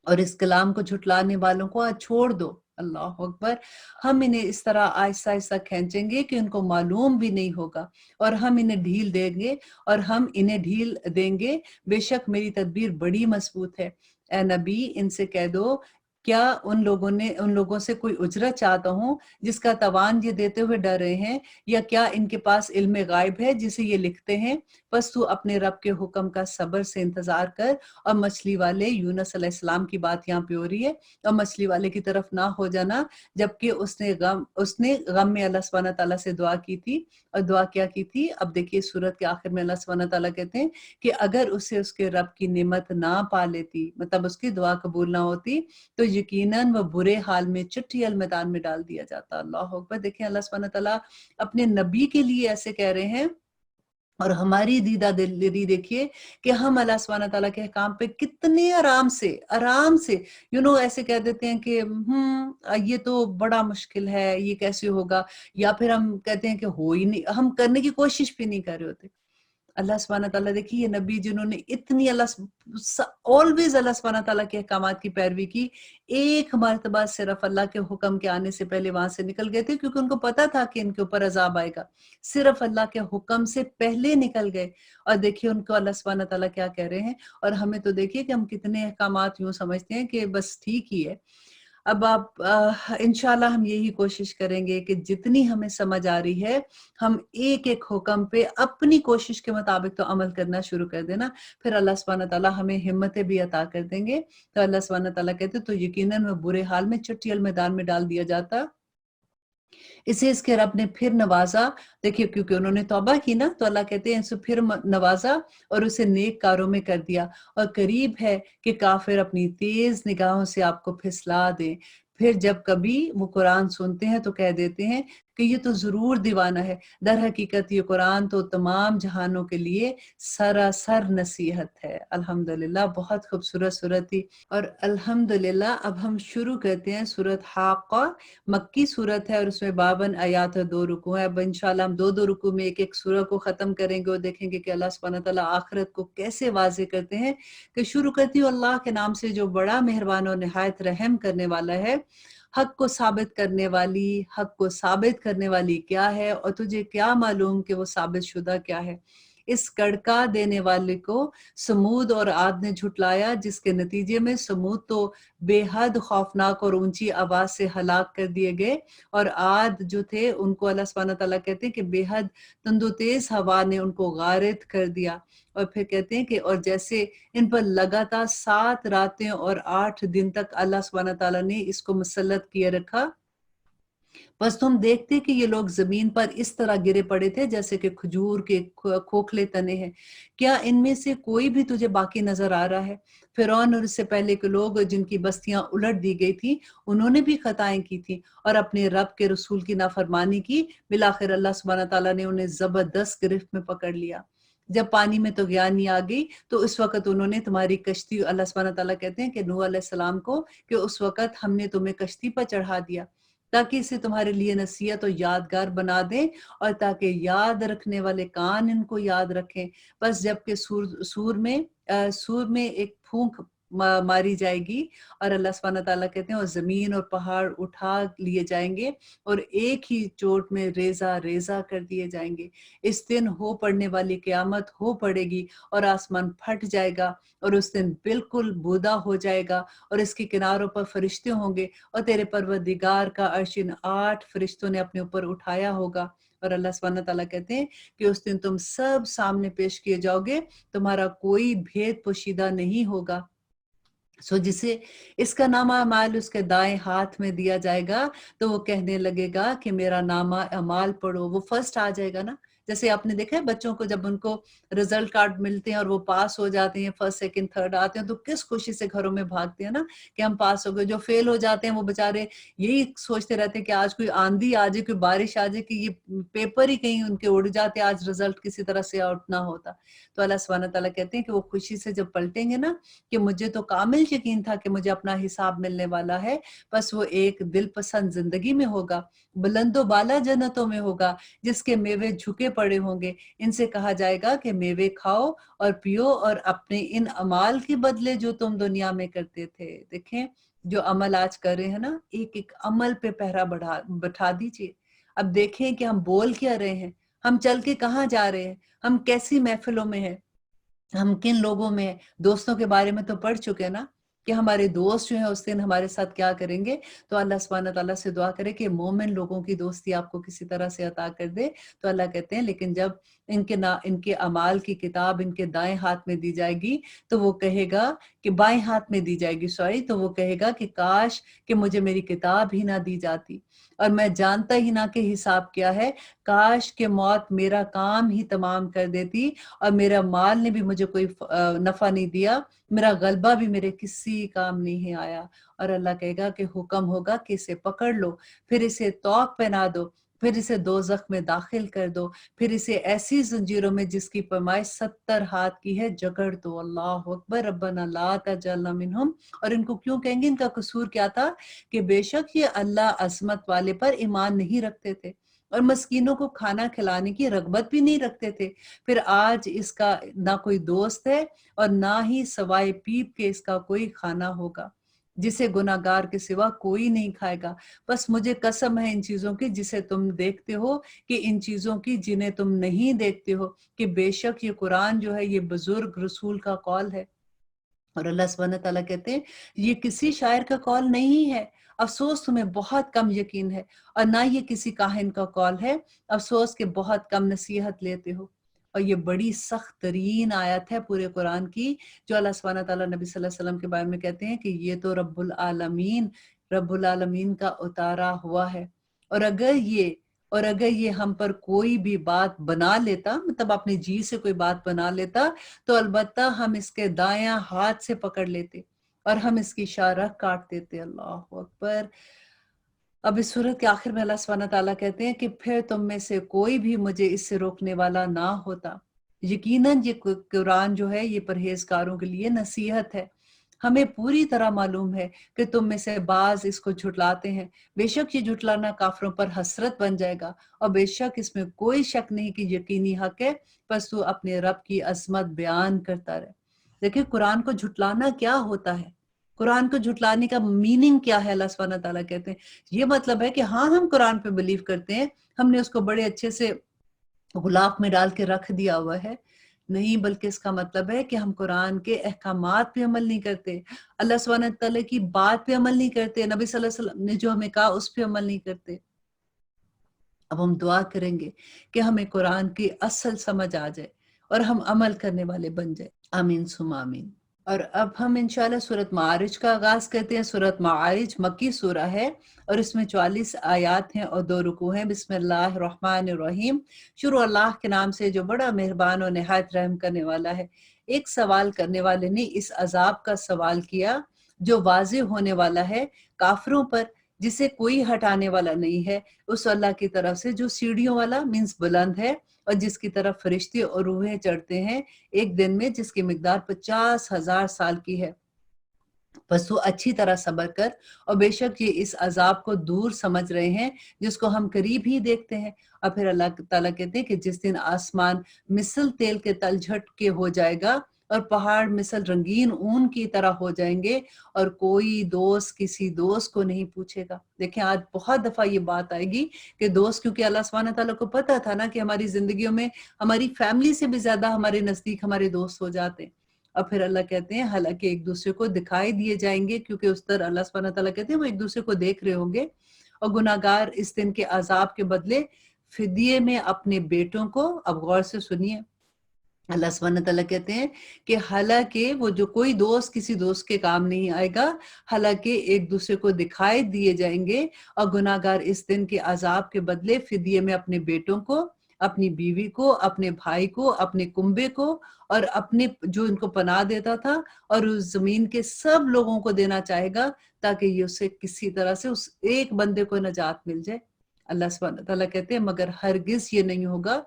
और इस कलाम को झुटलाने वालों को आज छोड़ दो। अल्लाह अकबर। हम इन्हें इस तरह आहिस्ता-आहिस्ता खींचेंगे कि उनको मालूम भी नहीं होगा, और हम इन्हें ढील देंगे और हम इन्हें ढील देंगे। बेशक मेरी तदबीर बड़ी मजबूत है। ए नबी, इनसे कह दो, क्या उन लोगों से कोई उजरत चाहता हूँ जिसका तवान ये देते हुए डर रहे हैं, या क्या इनके पास इल्म गायब है जिसे ये लिखते हैं? बस तू अपने रब के हुक्म का सब्र से इंतजार कर। और मछली वाले, यूनुस अलैहिस्सलाम की बात यहाँ पे हो रही है, और मछली वाले की तरफ ना हो जाना, जबकि उसने गम में अल्लाह सुब्हानहू व तआला से दुआ की थी। और दुआ क्या की थी? अब देखिए सूरत के आखिर में अल्लाह सुब्हानहू व तआला कहते हैं कि अगर उसे उसके रब की नेमत ना पा लेती, मतलब उसकी दुआ कबूल ना होती, तो यकीनन वो बुरे हाल में चुट्टी मैदान में डाल दिया जाता। अल्लाह अकबर। देखिए अल्लाह सुब्हानहू व तआला अपने नबी के लिए ऐसे कह रहे हैं, और हमारी दीदा दिली देखिए कि हम अल्लाह सुब्हानहू व तआला के काम पे कितने आराम से ऐसे कह देते हैं कि ये तो बड़ा मुश्किल है, ये कैसे होगा? या फिर हम कहते हैं कि हो ही नहीं, हम करने की कोशिश भी नहीं कर रहे होते। अल्लाह सुब्हानहू व तआला देखिए, ये नबी जिन्होंने इतनी ऑलवेज अल्लाह सुब्हानहू व तआला के अहकामात की पैरवी की, एक मर्तबा सिर्फ अल्लाह के हुक्म के आने से पहले वहां से निकल गए थे, क्योंकि उनको पता था कि इनके ऊपर अजाब आएगा। सिर्फ अल्लाह के हुक्म से पहले निकल गए। और देखिए उनको अल्लाह सुब्हानहू व तआला क्या कह रहे हैं। और हमें तो देखिए कि हम कितने अहकामात यूं समझते हैं कि बस ठीक ही है। अब आप इंशाल्लाह हम यही कोशिश करेंगे कि जितनी हमें समझ आ रही है, हम एक-एक हुक्म पे अपनी कोशिश के मुताबिक तो अमल करना शुरू कर देना। फिर अल्लाह सुब्हानहू व तआला हमें हिम्मतें भी अता कर देंगे। तो अल्लाह सुब्हानहू व तआला कहते तो यकीनन वो बुरे हाल में चुट्टी मैदान में डाल दिया जाता। इसे इसके रब ने फिर नवाजा। देखिए क्योंकि उन्होंने तौबा की ना, तो अल्लाह कहते हैं इसे फिर नवाजा और उसे नेक कारों में कर दिया। और करीब है कि काफिर अपनी तेज निगाहों से आपको फिसला दें। फिर जब कभी वो कुरान सुनते हैं तो कह देते हैं कि ये तो जरूर दीवाना है। दर हकीकत ये कुरान तो तमाम जहानों के लिए सरासर नसीहत है। अल्हम्दुलिल्लाह, बहुत खूबसूरत सूरत थी। और अल्हम्दुलिल्लाह अब हम शुरू करते हैं सूरत हाक़ा। मक्की सूरत है और उसमें 52 आयात और 2 रुकू है। अब इंशाल्लाह हम 2-2 रुकू में एक-एक सूरह को ख़त्म करेंगे और देखेंगे कि अल्लाह सुब्हानहू व तआला आखिरत को कैसे वाज़ेह करते हैं। कि शुरू करती हूँ अल्लाह के नाम से जो बड़ा मेहरबान और निहायत रहम करने वाला है। हक को साबित करने वाली, हक को साबित करने वाली क्या है, और तुझे क्या मालूम कि वो साबित शुदा क्या है? इस कड़का देने वाले को समूद और आद ने झुटलाया, जिसके नतीजे में समूद तो बेहद खौफनाक और ऊंची आवाज से हलाक कर दिए गए, और आद जो थे उनको अल्लाह सुब्हानहू व तआला कहते हैं कि बेहद तंदुतेज हवा ने उनको गारित कर दिया। और फिर कहते हैं कि और जैसे इन पर लगातार 7 रातें और 8 दिन तक अल्लाह सुब्हानहू व तआला ने इसको मुसल्लत किए रखा। बस तुम देखते कि ये लोग जमीन पर इस तरह गिरे पड़े थे जैसे कि खजूर के खोखले तने हैं। क्या इनमें से कोई भी तुझे बाकी नजर आ रहा है? फिरौन और इससे पहले के लोग जिनकी बस्तियां उलट दी गई थी, उन्होंने भी खताएं की थी और अपने रब के रसूल की नाफरमानी की। बिलाखिर अल्लाह सुब्हानहू व तआला ने उन्हें जबरदस्त गिरफ्त में पकड़ लिया। जब पानी में तुग़यानी आ गई तो उस वक़्त उन्होंने तुम्हारी कश्ती, अल्लाह सुब्हानहू व तआला कहते हैं कि नूह अलैहिस्सलाम को, कि उस वक़्त हमने तुम्हें कश्ती पर चढ़ा दिया ताकि इसे तुम्हारे लिए नसीहत और यादगार बना दें, और ताकि याद रखने वाले कान इनको याद रखें। बस जबकि सूर में एक फूंक मारी जाएगी। और अल्लाह सुब्हानहू तआला कहते हैं और ज़मीन और पहाड़ उठा लिए जाएंगे और एक ही चोट में रेजा रेजा कर दिए जाएंगे। इस दिन हो पड़ने वाली क़यामत हो पड़ेगी और आसमान फट जाएगा और उस दिन बिल्कुल बूदा हो जाएगा और इसके किनारों पर फरिश्ते होंगे और तेरे परवरदिगार का अर्श इन 8 फरिश्तों ने अपने ऊपर उठाया होगा। और अल्लाह सुब्हानहू तआला कहते हैं कि उस दिन तुम सब सामने पेश किए जाओगे, तुम्हारा कोई भेद पोशीदा नहीं होगा। जिसे इसका नामा अमाल उसके दाएं हाथ में दिया जाएगा, तो वो कहने लगेगा कि मेरा नामा अमाल पढ़ो। वो फर्स्ट आ जाएगा ना, जैसे आपने देखा है बच्चों को जब उनको रिजल्ट कार्ड मिलते हैं और वो पास हो जाते हैं, फर्स्ट सेकंड थर्ड आते हैं, तो किस खुशी से घरों में भागते हैं ना कि हम पास हो गए। जो फेल हो जाते हैं वो बेचारे यही सोचते रहते हैं कि आज कोई आंधी आ जाए, कोई बारिश आ जाए, कि ये पेपर ही कहीं उनके उड़ जाते, आज रिजल्ट किसी तरह से आउट ना होता। तो अल्लाह सुब्हानहू तआला कहते हैं कि वो खुशी से जब पलटेंगे ना कि मुझे तो कामिल यकीन था कि मुझे अपना हिसाब मिलने वाला है, बस वो एक दिलपसंद जिंदगी में होगा, बुलंदो बाला जन्नतों में होगा, जिसके मेवे झुके पड़े होंगे। इनसे कहा जाएगा कि मेवे खाओ और पियो और अपने इन अमाल के बदले जो तुम दुनिया में करते थे। देखें जो अमल आज कर रहे हैं ना, एक एक अमल पे पहरा बैठा दीजिए। अब देखें कि हम बोल क्या रहे हैं, हम चल के कहाँ जा रहे हैं, हम कैसी महफिलों में हैं, हम किन लोगों में, दोस्तों के बारे में तो पढ़ चुके हैं ना कि हमारे दोस्त जो हैं उस दिन हमारे साथ क्या करेंगे। तो अल्लाह सुब्हानहू तआला से दुआ करें कि मोमिन लोगों की दोस्ती आपको किसी तरह से अता कर दे। तो अल्लाह कहते हैं लेकिन जब इनके अमाल की किताब इनके दाएं हाथ में दी जाएगी, तो वो कहेगा कि बाएं हाथ में दी जाएगी, सॉरी, तो वो कहेगा कि काश कि मुझे मेरी किताब ही ना दी जाती और मैं जानता ही ना कि हिसाब क्या है। काश कि मौत मेरा काम ही तमाम कर देती और मेरा माल ने भी मुझे कोई नफा नहीं दिया, मेरा गलबा भी मेरे किसी काम नहीं आया। और अल्लाह कहेगा कि हुक्म होगा कि इसे पकड़ लो, फिर इसे तौक पहना दो, फिर इसे दोज़ख में दाखिल कर दो, फिर इसे ऐसी जंजीरों में जिसकी पैमाइश 70 हाथ की है जकड़ दो। अल्लाह अकबर, रब्बना ला तजअलना मिनहुम। और इनको क्यों कहेंगे, इनका कसूर क्या था कि बेशक ये अल्लाह अजमत वाले पर ईमान नहीं रखते थे और मस्कीनों को खाना खिलाने की रगबत भी नहीं रखते थे। फिर आज इसका ना कोई दोस्त है और ना ही सवाए पीप के इसका कोई खाना होगा, जिसे गुनाहगार के सिवा कोई नहीं खाएगा। बस मुझे कसम है इन चीजों की जिसे तुम देखते हो, कि इन चीजों की जिन्हें तुम नहीं देखते हो, कि बेशक ये कुरान जो है ये बुजुर्ग रसूल का कौल है। और अल्लाह सुब्हानहू तआला कहते हैं ये किसी शायर का कौल नहीं है, अफसोस तुम्हें बहुत कम यकीन है, और ना ये किसी काहिन का कौल है, अफसोस के बहुत कम नसीहत लेते हो। और ये बड़ी सख्त तरीन आयत है पूरे कुरान की, जो अल्लाह सुब्हानहू तआला नबी सल्लल्लाहु अलैहि वसल्लम के बारे में कहते हैं कि ये तो रब्बुल आलमीन का उतारा हुआ है। और अगर ये हम पर कोई भी बात बना लेता, मतलब अपने जी से कोई बात बना लेता, तो अलबत्ता हम इसके दायां हाथ से पकड़ लेते और हम इसकी शारह काट देते। अल्लाह अकबर। अब इस सूरत के आखिर में अल्लाह सुब्हानहू तआला कहते हैं कि फिर तुम में से कोई भी मुझे इससे रोकने वाला ना होता। यकीनन ये कुरान जो है ये परहेजगारों के लिए नसीहत है। हमें पूरी तरह मालूम है कि तुम में से बाज इसको झुटलाते हैं। बेशक ये झुटलाना काफरों पर हसरत बन जाएगा और बेशक इसमें कोई शक नहीं कि यकीनी हक है, बस तू अपने रब की अजमत बयान करता रहे। देखिए कुरान को झुटलाना क्या होता है, कुरान को झुटलाने का मीनिंग क्या है। अल्लाह सुब्हानहू तआला कहते हैं ये मतलब है कि हाँ हम कुरान पे बिलीव करते हैं, हमने उसको बड़े अच्छे से गुलाफ में डाल के रख दिया हुआ है, नहीं, बल्कि इसका मतलब है कि हम कुरान के अहकामात पे अमल नहीं करते, अल्लाह सुब्हानहू तआला की बात पे अमल नहीं करते, नबी सल्लल्लाहु अलैहि वसल्लम ने जो हमें कहा उस पे अमल नहीं करते। अब हम दुआ करेंगे कि हमें कुरान की असल समझ आ जाए और हम अमल करने वाले बन जाए। आमीन सुम आमीन। और अब हम इंशाल्लाह सूरत मारिज का आगाज करते हैं। सूरत मारिज मक्की सूरा है और इसमें 44 आयात हैं और 2 रुकू हैं। बिस्मिल्लाहिर्रहमानिर्रहीम। शुरू अल्लाह के नाम से जो बड़ा मेहरबान और निहायत रहम करने वाला है। एक सवाल करने वाले ने इस अजाब का सवाल किया जो वाज़ेह होने वाला है काफिरों पर, जिसे कोई हटाने वाला नहीं है, उस अल्लाह की तरफ से जो सीढ़ियों वाला मीन्स बुलंद है और जिसकी तरफ फरिश्ते और रूहें चढ़ते हैं एक दिन में जिसकी मिकदार 50,000 साल की है। बस तू अच्छी तरह सब्र कर और बेशक ये इस अजाब को दूर समझ रहे हैं जिसको हम करीब ही देखते हैं। और फिर अल्लाह ताला कहते हैं कि जिस दिन आसमान मिसल तेल के तलछट के हो जाएगा اور پہاڑ مثل رنگین اون کی طرح ہو جائیں گے اور کوئی دوست کسی دوست کو نہیں پوچھے گا۔ دیکھیں آج بہت دفعہ یہ بات آئے گی کہ دوست، کیونکہ اللہ سبحانہ تعالیٰ کو پتا تھا نا کہ ہماری زندگیوں میں ہماری فیملی سے بھی زیادہ ہمارے نزدیک ہمارے دوست ہو جاتے ہیں۔ اور پھر اللہ کہتے ہیں حالانکہ ایک دوسرے کو دکھائی دیے جائیں گے، کیونکہ اس طرح اللہ سبحانہ تعالیٰ کہتے ہیں وہ ایک دوسرے کو دیکھ رہے ہوں گے، اور گناہگار اس دن کے عذاب کے بدلے فدیے میں اپنے بیٹوں کو، اب غور سے سنیے، اللہ سبحانہ تعالیٰ کہتے ہیں کہ حالانکہ وہ جو کوئی دوست کسی دوست کے کام نہیں آئے گا، حالانکہ ایک دوسرے کو دکھائی دیے جائیں گے، اور گناہگار اس دن کے عذاب کے بدلے فدیے میں اپنے بیٹوں کو، اپنی بیوی کو، اپنے بھائی کو، اپنے کنبے کو، اور اپنے جو ان کو پناہ دیتا تھا اور اس زمین کے سب لوگوں کو دینا چاہے گا، تاکہ یہ اسے کسی طرح سے اس ایک بندے کو نجات مل جائے۔ اللہ سبحانہ تعالیٰ کہتے ہیں مگر ہرگز یہ نہیں ہوگا،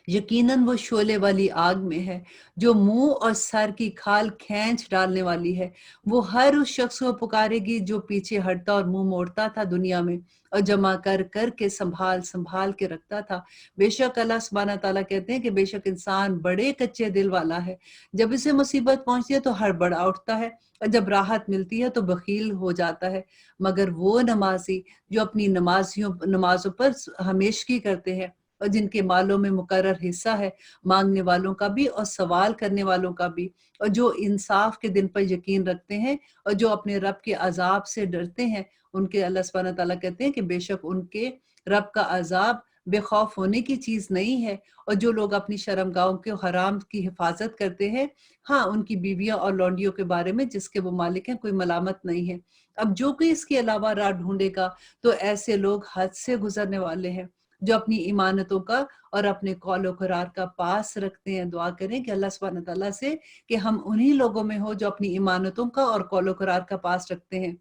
یقیناً وہ شعلے والی آگ میں ہے جو منہ اور سر کی کھال کھینچ ڈالنے والی ہے۔ وہ ہر اس شخص کو پکارے گی جو پیچھے ہٹتا اور منہ موڑتا تھا دنیا میں، اور جمع کر کر کے سنبھال سنبھال کے رکھتا تھا۔ بے شک اللہ سبحانہ تعالیٰ کہتے ہیں کہ بے شک انسان بڑے کچے دل والا ہے، جب اسے مصیبت پہنچتی ہے تو ہڑبڑا اٹھتا ہے، اور جب راحت ملتی ہے تو بخیل ہو جاتا ہے۔ مگر وہ نمازی جو اپنی نمازوں پر ہمیشگی کرتے ہیں، اور جن کے مالوں میں مقرر حصہ ہے، مانگنے والوں کا بھی اور سوال کرنے والوں کا بھی، اور جو انصاف کے دن پر یقین رکھتے ہیں اور جو اپنے رب کے عذاب سے ڈرتے ہیں، ان کے اللہ سبحانہ تعالیٰ کہتے ہیں کہ بے شک ان کے رب کا عذاب بے خوف ہونے کی چیز نہیں ہے۔ اور جو لوگ اپنی شرمگاہوں کے حرام کی حفاظت کرتے ہیں، ہاں ان کی بیویاں اور لونڈیوں کے بارے میں جس کے وہ مالک ہیں کوئی ملامت نہیں ہے۔ اب جو کوئی اس کے علاوہ راہ ڈھونڈے گا تو ایسے لوگ حد سے گزرنے والے ہیں، جو اپنی ایمانتوں کا اور اپنے قول و قرار کا پاس رکھتے ہیں۔ دعا کریں کہ اللہ سبحانہ تعالیٰ سے کہ ہم انہی لوگوں میں ہو جو اپنی ایمانتوں کا اور قول و قرار کا پاس رکھتے ہیں،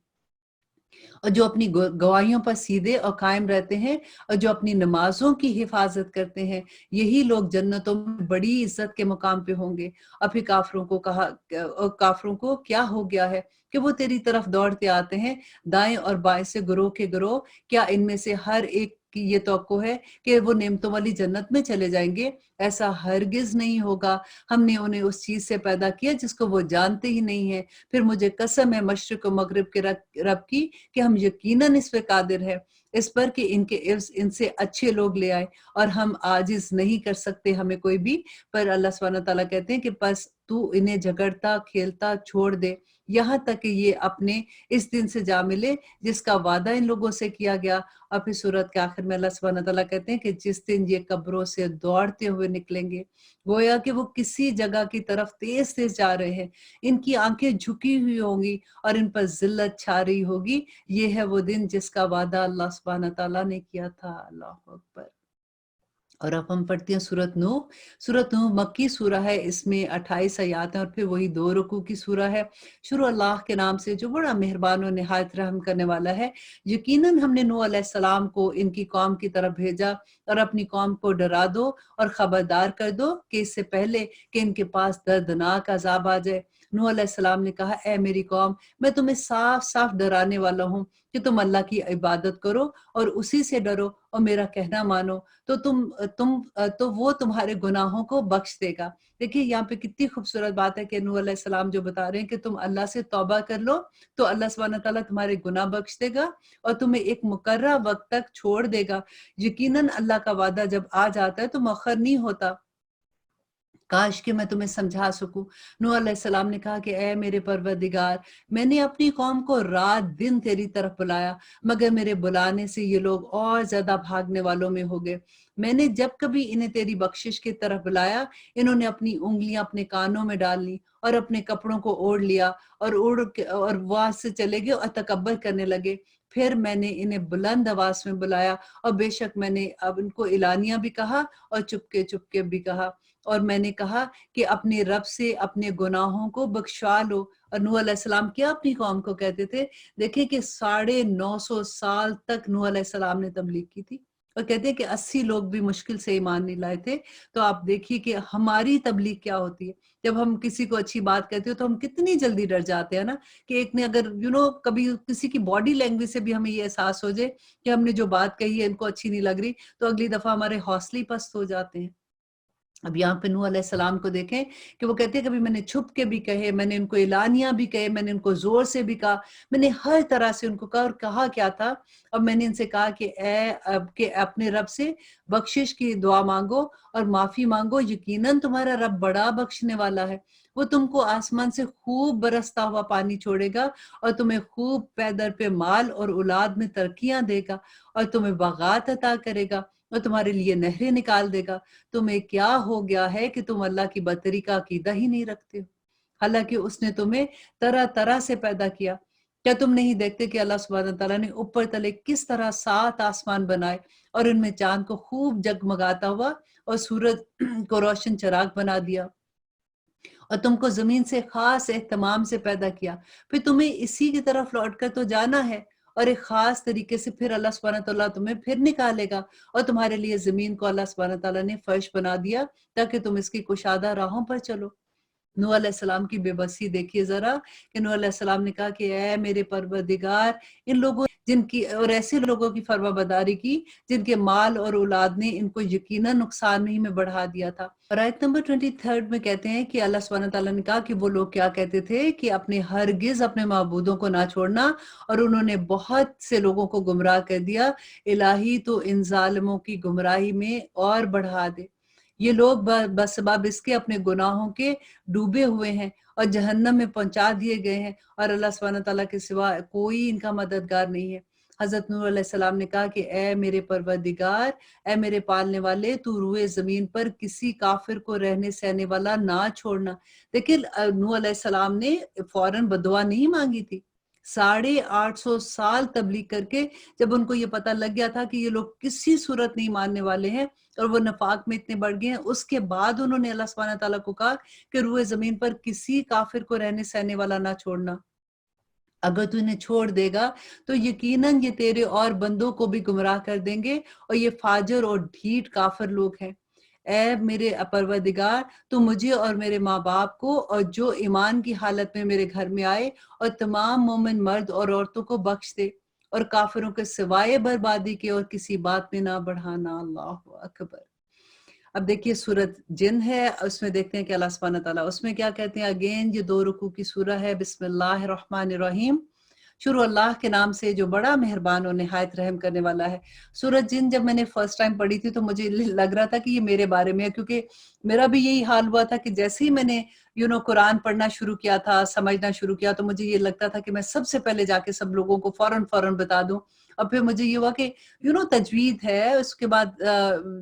اور جو اپنی گواہیوں پر سیدھے اور قائم رہتے ہیں، اور جو اپنی نمازوں کی حفاظت کرتے ہیں، یہی لوگ جنتوں میں بڑی عزت کے مقام پہ ہوں گے۔ اور پھر کافروں کو کیا ہو گیا ہے کہ وہ تیری طرف دوڑتے آتے ہیں دائیں اور بائیں سے گروہ کے گروہ، کیا ان میں سے ہر ایک کی یہ توقع ہے کہ وہ نعمتوں والی جنت میں چلے جائیں گے؟ ایسا ہرگز نہیں ہوگا۔ ہم نے انہیں اس چیز سے پیدا کیا جس کو وہ جانتے ہی نہیں ہیں۔ پھر مجھے قسم ہے مشرق و مغرب کے رب کی کہ ہم یقیناً اس پہ قادر ہے، اس پر کہ ان کے عوض ان سے اچھے لوگ لے آئے، اور ہم عاجز نہیں کر سکتے ہمیں کوئی بھی۔ پر اللہ سبحانہ تعالیٰ کہتے ہیں کہ پس تو انہیں جھگڑتا کھیلتا چھوڑ دے، یہاں تک کہ یہ اپنے اس دن سے جا ملے جس کا وعدہ ان لوگوں سے کیا گیا۔ اور پھر سورت کے آخر میں اللہ سبحانہ تعالیٰ کہتے ہیں کہ جس دن یہ قبروں سے دوڑتے ہوئے نکلیں گے، گویا کہ وہ کسی جگہ کی طرف تیز تیز جا رہے ہیں، ان کی آنکھیں جھکی ہوئی ہوں گی اور ان پر ذلت چھا رہی ہوگی۔ یہ ہے وہ دن جس کا وعدہ اللہ سبحانہ تعالیٰ نے کیا تھا۔ اللہ اکبر۔ اور اب ہم پڑھتے ہیں سورۃ نوح۔ سورۃ نوح مکی سورہ ہے، اس میں 28 آیات ہیں اور پھر وہی 2 رکوع کی سورہ ہے۔ شروع اللہ کے نام سے جو بڑا مہربان و نہایت رحم کرنے والا ہے۔ یقیناً ہم نے نوح علیہ السلام کو ان کی قوم کی طرف بھیجا، اور اپنی قوم کو ڈرا دو اور خبردار کر دو کہ اس سے پہلے کہ ان کے پاس دردناک عذاب آ جائے۔ نوح علیہ السلام نے کہا اے میری قوم، میں تمہیں صاف صاف ڈرانے والا ہوں کہ تم اللہ کی عبادت کرو اور اسی سے ڈرو اور میرا کہنا مانو، تو وہ تمہارے گناہوں کو بخش دے گا۔ دیکھیے یہاں پہ کتنی خوبصورت بات ہے کہ نوح علیہ السلام جو بتا رہے ہیں کہ تم اللہ سے توبہ کر لو تو اللہ سبحانہ تعالیٰ تمہارے گناہ بخش دے گا اور تمہیں ایک مقررہ وقت تک چھوڑ دے گا۔ یقیناً اللہ کا وعدہ جب آ جاتا ہے تو مؤخر نہیں ہوتا۔ کاش کہ میں تمہیں سمجھا سکوں۔ نوح علیہ السلام نے کہا کہ اے میرے پروردگار، میں نے اپنی قوم کو رات دن تیری طرف بلایا، مگر میرے بلانے سے یہ لوگ اور زیادہ بھاگنے والوں میں ہو گئے۔ میں نے جب کبھی انہیں تیری بخشش کی طرف بلایا، انہوں نے اپنی انگلیاں اپنے کانوں میں ڈال لی اور اپنے کپڑوں کو اوڑھ لیا اور وہاں سے چلے گئے اور تکبر کرنے لگے۔ پھر میں نے انہیں بلند آواز میں بلایا، اور بے شک میں نے اب ان کو اعلانیہ بھی کہا اور چپکے چپکے بھی کہا، اور میں نے کہا کہ اپنے رب سے اپنے گناہوں کو بخشوا لو۔ اور نوح علیہ السلام کیا اپنی قوم کو کہتے تھے؟ دیکھیں کہ 950 سال تک نوح علیہ السلام نے تبلیغ کی تھی، اور کہتے ہیں کہ 80 لوگ بھی مشکل سے ایمان نہیں لائے تھے۔ تو آپ دیکھیے کہ ہماری تبلیغ کیا ہوتی ہے۔ جب ہم کسی کو اچھی بات کہتے ہو تو ہم کتنی جلدی ڈر جاتے ہیں نا، کہ ایک نے اگر کبھی کسی کی باڈی لینگویج سے بھی ہمیں یہ احساس ہو جائے کہ ہم نے جو بات کہی ہے ان کو اچھی نہیں لگ رہی، تو اگلی دفعہ ہمارے حوصلے پست ہو جاتے ہیں۔ अब यहाँ पे नूह अलैहिस्सलाम को देखें कि वो कहते हैं कभी मैंने छुप के भी कहे, मैंने उनको एलानिया भी कहे, मैंने उनको ज़ोर से भी कहा, मैंने हर तरह से उनको कहा और कहा क्या था? अब मैंने इनसे कहा कि के अपने रब से बख्शिश की दुआ माँगो और माफ़ी माँगो, यकीनन तुम्हारा रब बड़ा बख्शने वाला है। वो तुमको आसमान से खूब बरसता हुआ पानी छोड़ेगा और तुम्हें खूब पै दर पे माल और औलाद में तरक्कियाँ देगा और तुम्हें बागात अता करेगा और तुम्हारे लिए नहरें निकाल देगा। तुम्हें क्या हो गया है कि तुम अल्लाह की बरतरी का अकीदा ही नहीं रखते हो? हालाँकि उसने तुम्हें तरह-तरह से पैदा किया। क्या तुम नहीं देखते कि अल्लाह सुब्हानहू तआला ने ऊपर तले किस तरह 7 आसमान बनाए और उनमें चाँद को खूब जगमगाता हुआ और सूरज को रोशन चिराग बना दिया और तुमको ज़मीन से ख़ास एहतमाम से पैदा किया। फिर तुम्हें इसी की तरफ लौट कर तो जाना है और एक ख़ास तरीके से फिर अल्लाह सुब्हानहू तआला तुम्हें फिर निकालेगा और तुम्हारे लिए ज़मीन को अल्लाह सुब्हानहू तआला ने फ़र्श बना दिया ताकि तुम इसकी कुशादा राहों पर चलो। नूह अलैहिस्सलाम की बेबसी देखिए ज़रा कि नूह अलैहिस्सलाम ने कहा कि ऐ मेरे परवरदिगार, इन लोगों जिनकी और ऐसे लोगों की फरमाबरदारी की जिनके माल और औलाद ने इनको यकीनन नुकसान ही में बढ़ा दिया था। और आयत नंबर 23 में कहते हैं कि अल्लाह सुब्हानहू तआला ने कहा कि वो लोग क्या कहते थे कि अपने हरगिज़ अपने माबूदों को ना छोड़ना और उन्होंने बहुत से लोगों को गुमराह कर दिया। इलाही तो इन ज़ालिमों की गुमराही में और बढ़ा दे। ये लोग बसबाब इसके अपने गुनाहों के डूबे हुए हैं और जहन्नम में पहुंचा दिए गए हैं और अल्लाह सुब्हानहू तआला के सिवा कोई इनका मददगार नहीं है। हज़रत नूह अलैहिस्सलाम ने कहा कि ऐ मेरे परवरदिगार, ऐ मेरे पालने वाले, तू रूए ज़मीन पर किसी काफ़िर को रहने सहने वाला ना छोड़ना। देखिए नूह अलैहिस्सलाम ने फ़ौरन बदुआ नहीं माँगी थी। 850 साल तबलीग करके जब उनको ये पता लग गया था कि ये लोग किसी सूरत नहीं मानने वाले हैं और वो नफाक में इतने बढ़ गए हैं, उसके बाद उन्होंने अल्लाह सुब्हानहू तआला को कहा कि रूए ज़मीन पर किसी काफ़िर को रहने सहने वाला ना छोड़ना। अगर तू इन्हें छोड़ देगा तो यकीनन ये तेरे और बंदों को भी गुमराह कर देंगे और ये फाजिर और ढीठ काफिर लोग हैं। ऐ मेरे परवरदिगार, तू मुझे और मेरे माँ-बाप को और जो ईमान की हालत में मेरे घर में आए और तमाम मोमिन मर्द और औरतों को बख्श दे और काफिरों के सिवाय बर्बादी के और किसी बात में ना बढ़ाना। अल्लाहु अकबर। अब देखिए सूरत जिन है, उसमें देखते हैं कि अल्लाह सुब्हानहू तआला उसमें क्या कहते हैं। अगेन ये 2 रुकू की सूरह है। बिस्मिल्लाहिर्रहमानिर्रहीम। शुरू अल्लाह के नाम से जो बड़ा मेहरबान और निहायत रहम करने वाला है। सूरत जिन जब मैंने फर्स्ट टाइम पढ़ी थी तो मुझे लग रहा था कि ये मेरे बारे में है, क्योंकि मेरा भी यही हाल हुआ था कि जैसे ही मैंने कुरान पढ़ना शुरू किया था, समझना शुरू किया, तो मुझे ये लगता था कि मैं सबसे पहले जाके सब लोगों को फ़ौरन-फ़ौरन बता दूँ। और फिर मुझे ये हुआ कि तजवीद है, उसके बाद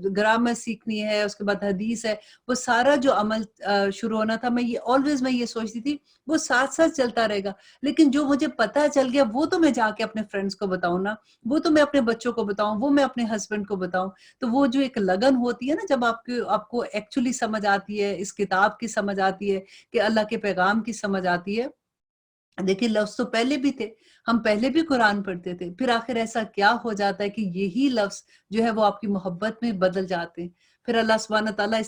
ग्रामर सीखनी है, उसके बाद हदीस है, वो सारा जो अमल शुरू होना था, मैं ये सोचती थी वो साथ-साथ चलता रहेगा। लेकिन जो मुझे पता चल गया वो तो मैं जाके अपने फ्रेंड्स को बताऊँ ना, वो तो मैं अपने बच्चों को बताऊँ, वो मैं अपने हस्बैंड को बताऊँ। तो वो जो एक लगन होती है ना, जब आपको एक्चुअली समझ आती है, इस किताब की समझ आती है, कि अल्लाह के पैगाम की समझ आती है। देखिए लफ्ज़ तो पहले भी थे, हम पहले भी कुरान पढ़ते थे, फिर आखिर ऐसा क्या हो जाता है कि यही लफ्ज़ जो है वो आपकी मोहब्बत में बदल जाते हैं। फिर अल्लाह सुब्हानहू तआला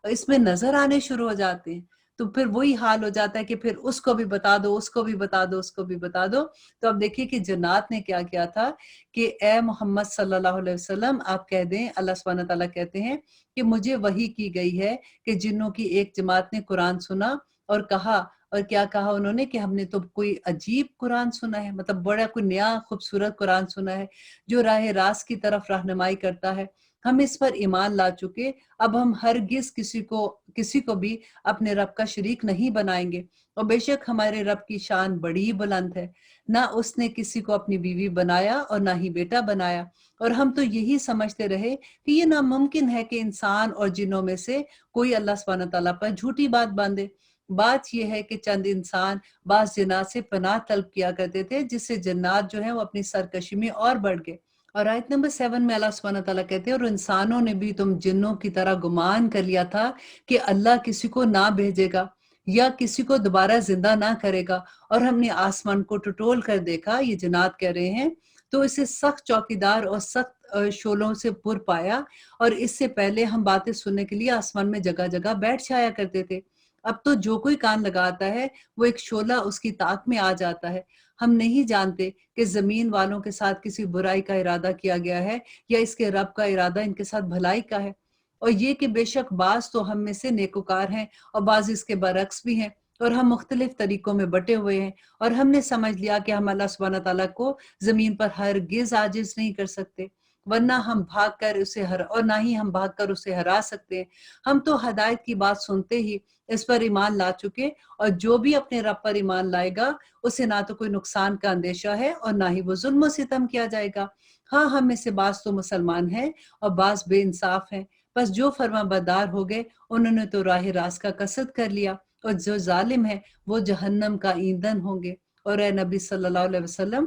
इसमें नज़र आने शुरू हो जाते हैं। तो फिर वही हाल हो जाता है कि फिर उसको भी बता दो, उसको भी बता दो, उसको भी बता दो। तो अब देखिए कि जन्नात ने क्या किया था कि ए मोहम्मद सल्लल्लाहु अलैहि वसल्लम, आप कह दें, अल्लाह सुब्हानहू तआला कहते हैं कि मुझे वही की गई है कि जिन्नों की एक जमात ने कुरान सुना और कहा, और क्या कहा उन्होंने कि हमने तो कोई अजीब कुरान सुना है, मतलब बड़ा कोई नया खूबसूरत कुरान सुना है जो राह रास्त की तरफ रहनुमाई करता है। हम इस पर ईमान ला चुके, अब हम हरगिज़ किसी को भी अपने रब का शरीक नहीं बनाएंगे और बेशक हमारे रब की शान बड़ी बुलंद है। ना उसने किसी को अपनी बीवी बनाया और ना ही बेटा बनाया, और हम तो यही समझते रहे कि ये नामुमकिन है कि इंसान और जिन्नों में से कोई अल्लाह सुब्हानहू तआला पर झूठी बात बांधे। बात यह है कि चंद इंसान बाज़ जिन्नात से पनाह तलब किया करते थे, जिससे जिन्नात जो है वो अपनी सरकशी में और बढ़ गए। और आयत नंबर 7 में अल्लाह सुब्हानहू तआला कहते हैं, और इंसानों ने भी तुम जिन्नों की तरह गुमान कर लिया था कि अल्लाह किसी को ना भेजेगा या किसी को दोबारा जिंदा ना करेगा, और हमने आसमान को टटोल कर देखा, ये जिन्नात कह रहे हैं, तो इसे सख्त चौकीदार और सख्त शोलों से पुर पाया, और इससे पहले हम बातें सुनने के लिए आसमान में जगह जगह बैठ जाया करते थे। अब तो जो कोई कान लगाता है वो एक शोला उसकी ताक में आ जाता है। हम नहीं जानते कि जमीन वालों के साथ किसी बुराई का इरादा किया गया है या इसके रब का इरादा इनके साथ भलाई का है। اور یہ کہ بے شک بعض تو ہم میں سے نیکوکار ہیں اور بعض اس کے برعکس بھی ہیں، اور ہم مختلف طریقوں میں بٹے ہوئے ہیں، اور ہم نے سمجھ لیا کہ ہم اللہ سبحانہ تعالیٰ کو زمین پر ہرگز عاجز نہیں کر سکتے، ورنہ ہم بھاگ کر اسے اور نہ ہی ہم بھاگ کر اسے ہرا سکتے ہیں۔ ہم تو ہدایت کی بات سنتے ہی اس پر ایمان لا چکے، اور جو بھی اپنے رب پر ایمان لائے گا اسے نہ تو کوئی نقصان کا اندیشہ ہے اور نہ ہی وہ ظلم و ستم کیا جائے گا۔ ہاں، ہم میں سے بعض تو مسلمان ہیں اور بعض بے انصاف ہیں، بس جو فرما بردار ہو گئے انہوں نے تو راہ راست کا قصد کر لیا، اور جو ظالم ہے وہ جہنم کا ایندھن ہوں گے۔ اور اے نبی صلی اللہ علیہ وسلم،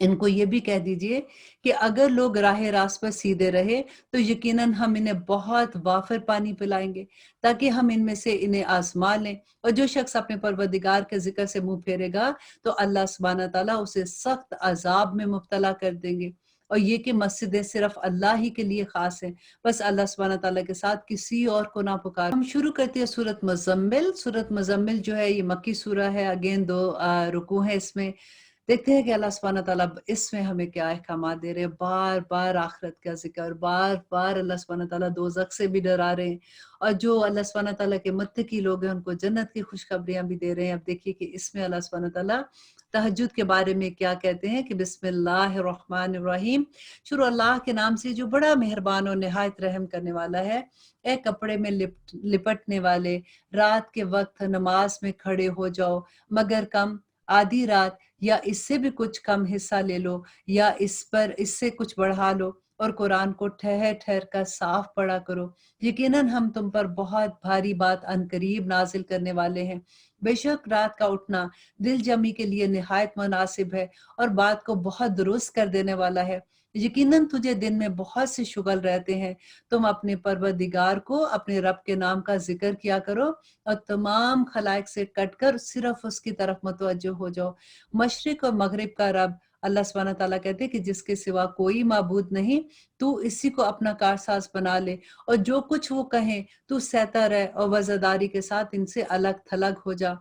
ان کو یہ بھی کہہ دیجئے کہ اگر لوگ راہ راست پر سیدھے رہے تو یقیناً ہم انہیں بہت وافر پانی پلائیں گے، تاکہ ہم ان میں سے انہیں آزما لیں، اور جو شخص اپنے پروردگار کے ذکر سے منہ پھیرے گا تو اللہ سبحانہ تعالیٰ اسے سخت عذاب میں مبتلا کر دیں گے۔ اور یہ کہ مسجدیں صرف اللہ ہی کے لیے خاص ہیں، بس اللہ سبحانہ تعالیٰ کے ساتھ کسی اور کو نہ پکار۔ ہم شروع کرتے ہیں سورۃ مزمل۔ سورۃ مزمل جو ہے یہ مکی سورہ ہے، اگین 2 رکوع ہیں اس میں۔ دیکھتے ہیں کہ اللہ سبحانہ تعالیٰ اس میں ہمیں کیا احکامات دے رہے ہیں۔ بار بار آخرت کا ذکر، بار بار اللہ سبحانہ تعالیٰ دوزخ سے بھی ڈرا رہے ہیں، اور جو اللہ سبحانہ تعالیٰ کے متقی لوگ ہیں ان کو جنت کی خوشخبریاں بھی دے رہے ہیں۔ اب دیکھیے کہ اس میں اللہ سبحانہ تعالیٰ تہجد کے بارے میں کیا کہتے ہیں کہ بسم اللہ الرحمن الرحیم، شروع اللہ کے نام سے جو بڑا مہربان اور نہایت رحم کرنے والا ہے۔ اے کپڑے میں لپٹنے والے، رات کے وقت نماز میں کھڑے ہو جاؤ، مگر کم آدھی رات یا اس سے بھی کچھ کم حصہ لے لو، یا اس سے کچھ بڑھا لو، اور قرآن کو ٹھہر ٹھہر کر صاف پڑھا کرو، یقیناً ہم تم پر بہت بھاری بات عنقریب نازل کرنے والے ہیں۔ بے شک رات کا اٹھنا دل جمی کے لیے نہایت مناسب ہے اور بات کو بہت درست کر دینے والا ہے۔ یقیناً تجھے دن میں بہت سے شغل رہتے ہیں، تم اپنے پروردگار کو اپنے رب کے نام کا ذکر کیا کرو اور تمام خلائق سے کٹ کر صرف اس کی طرف متوجہ ہو جاؤ۔ مشرق اور مغرب کا رب اللہ سبحانہ تعالیٰ کہتے ہیں کہ جس کے سوا کوئی معبود نہیں، تو اسی کو اپنا کارساز بنا لے، اور جو کچھ وہ کہیں تو سہتا رہ اور وزاداری کے ساتھ ان سے الگ تھلگ ہو جا۔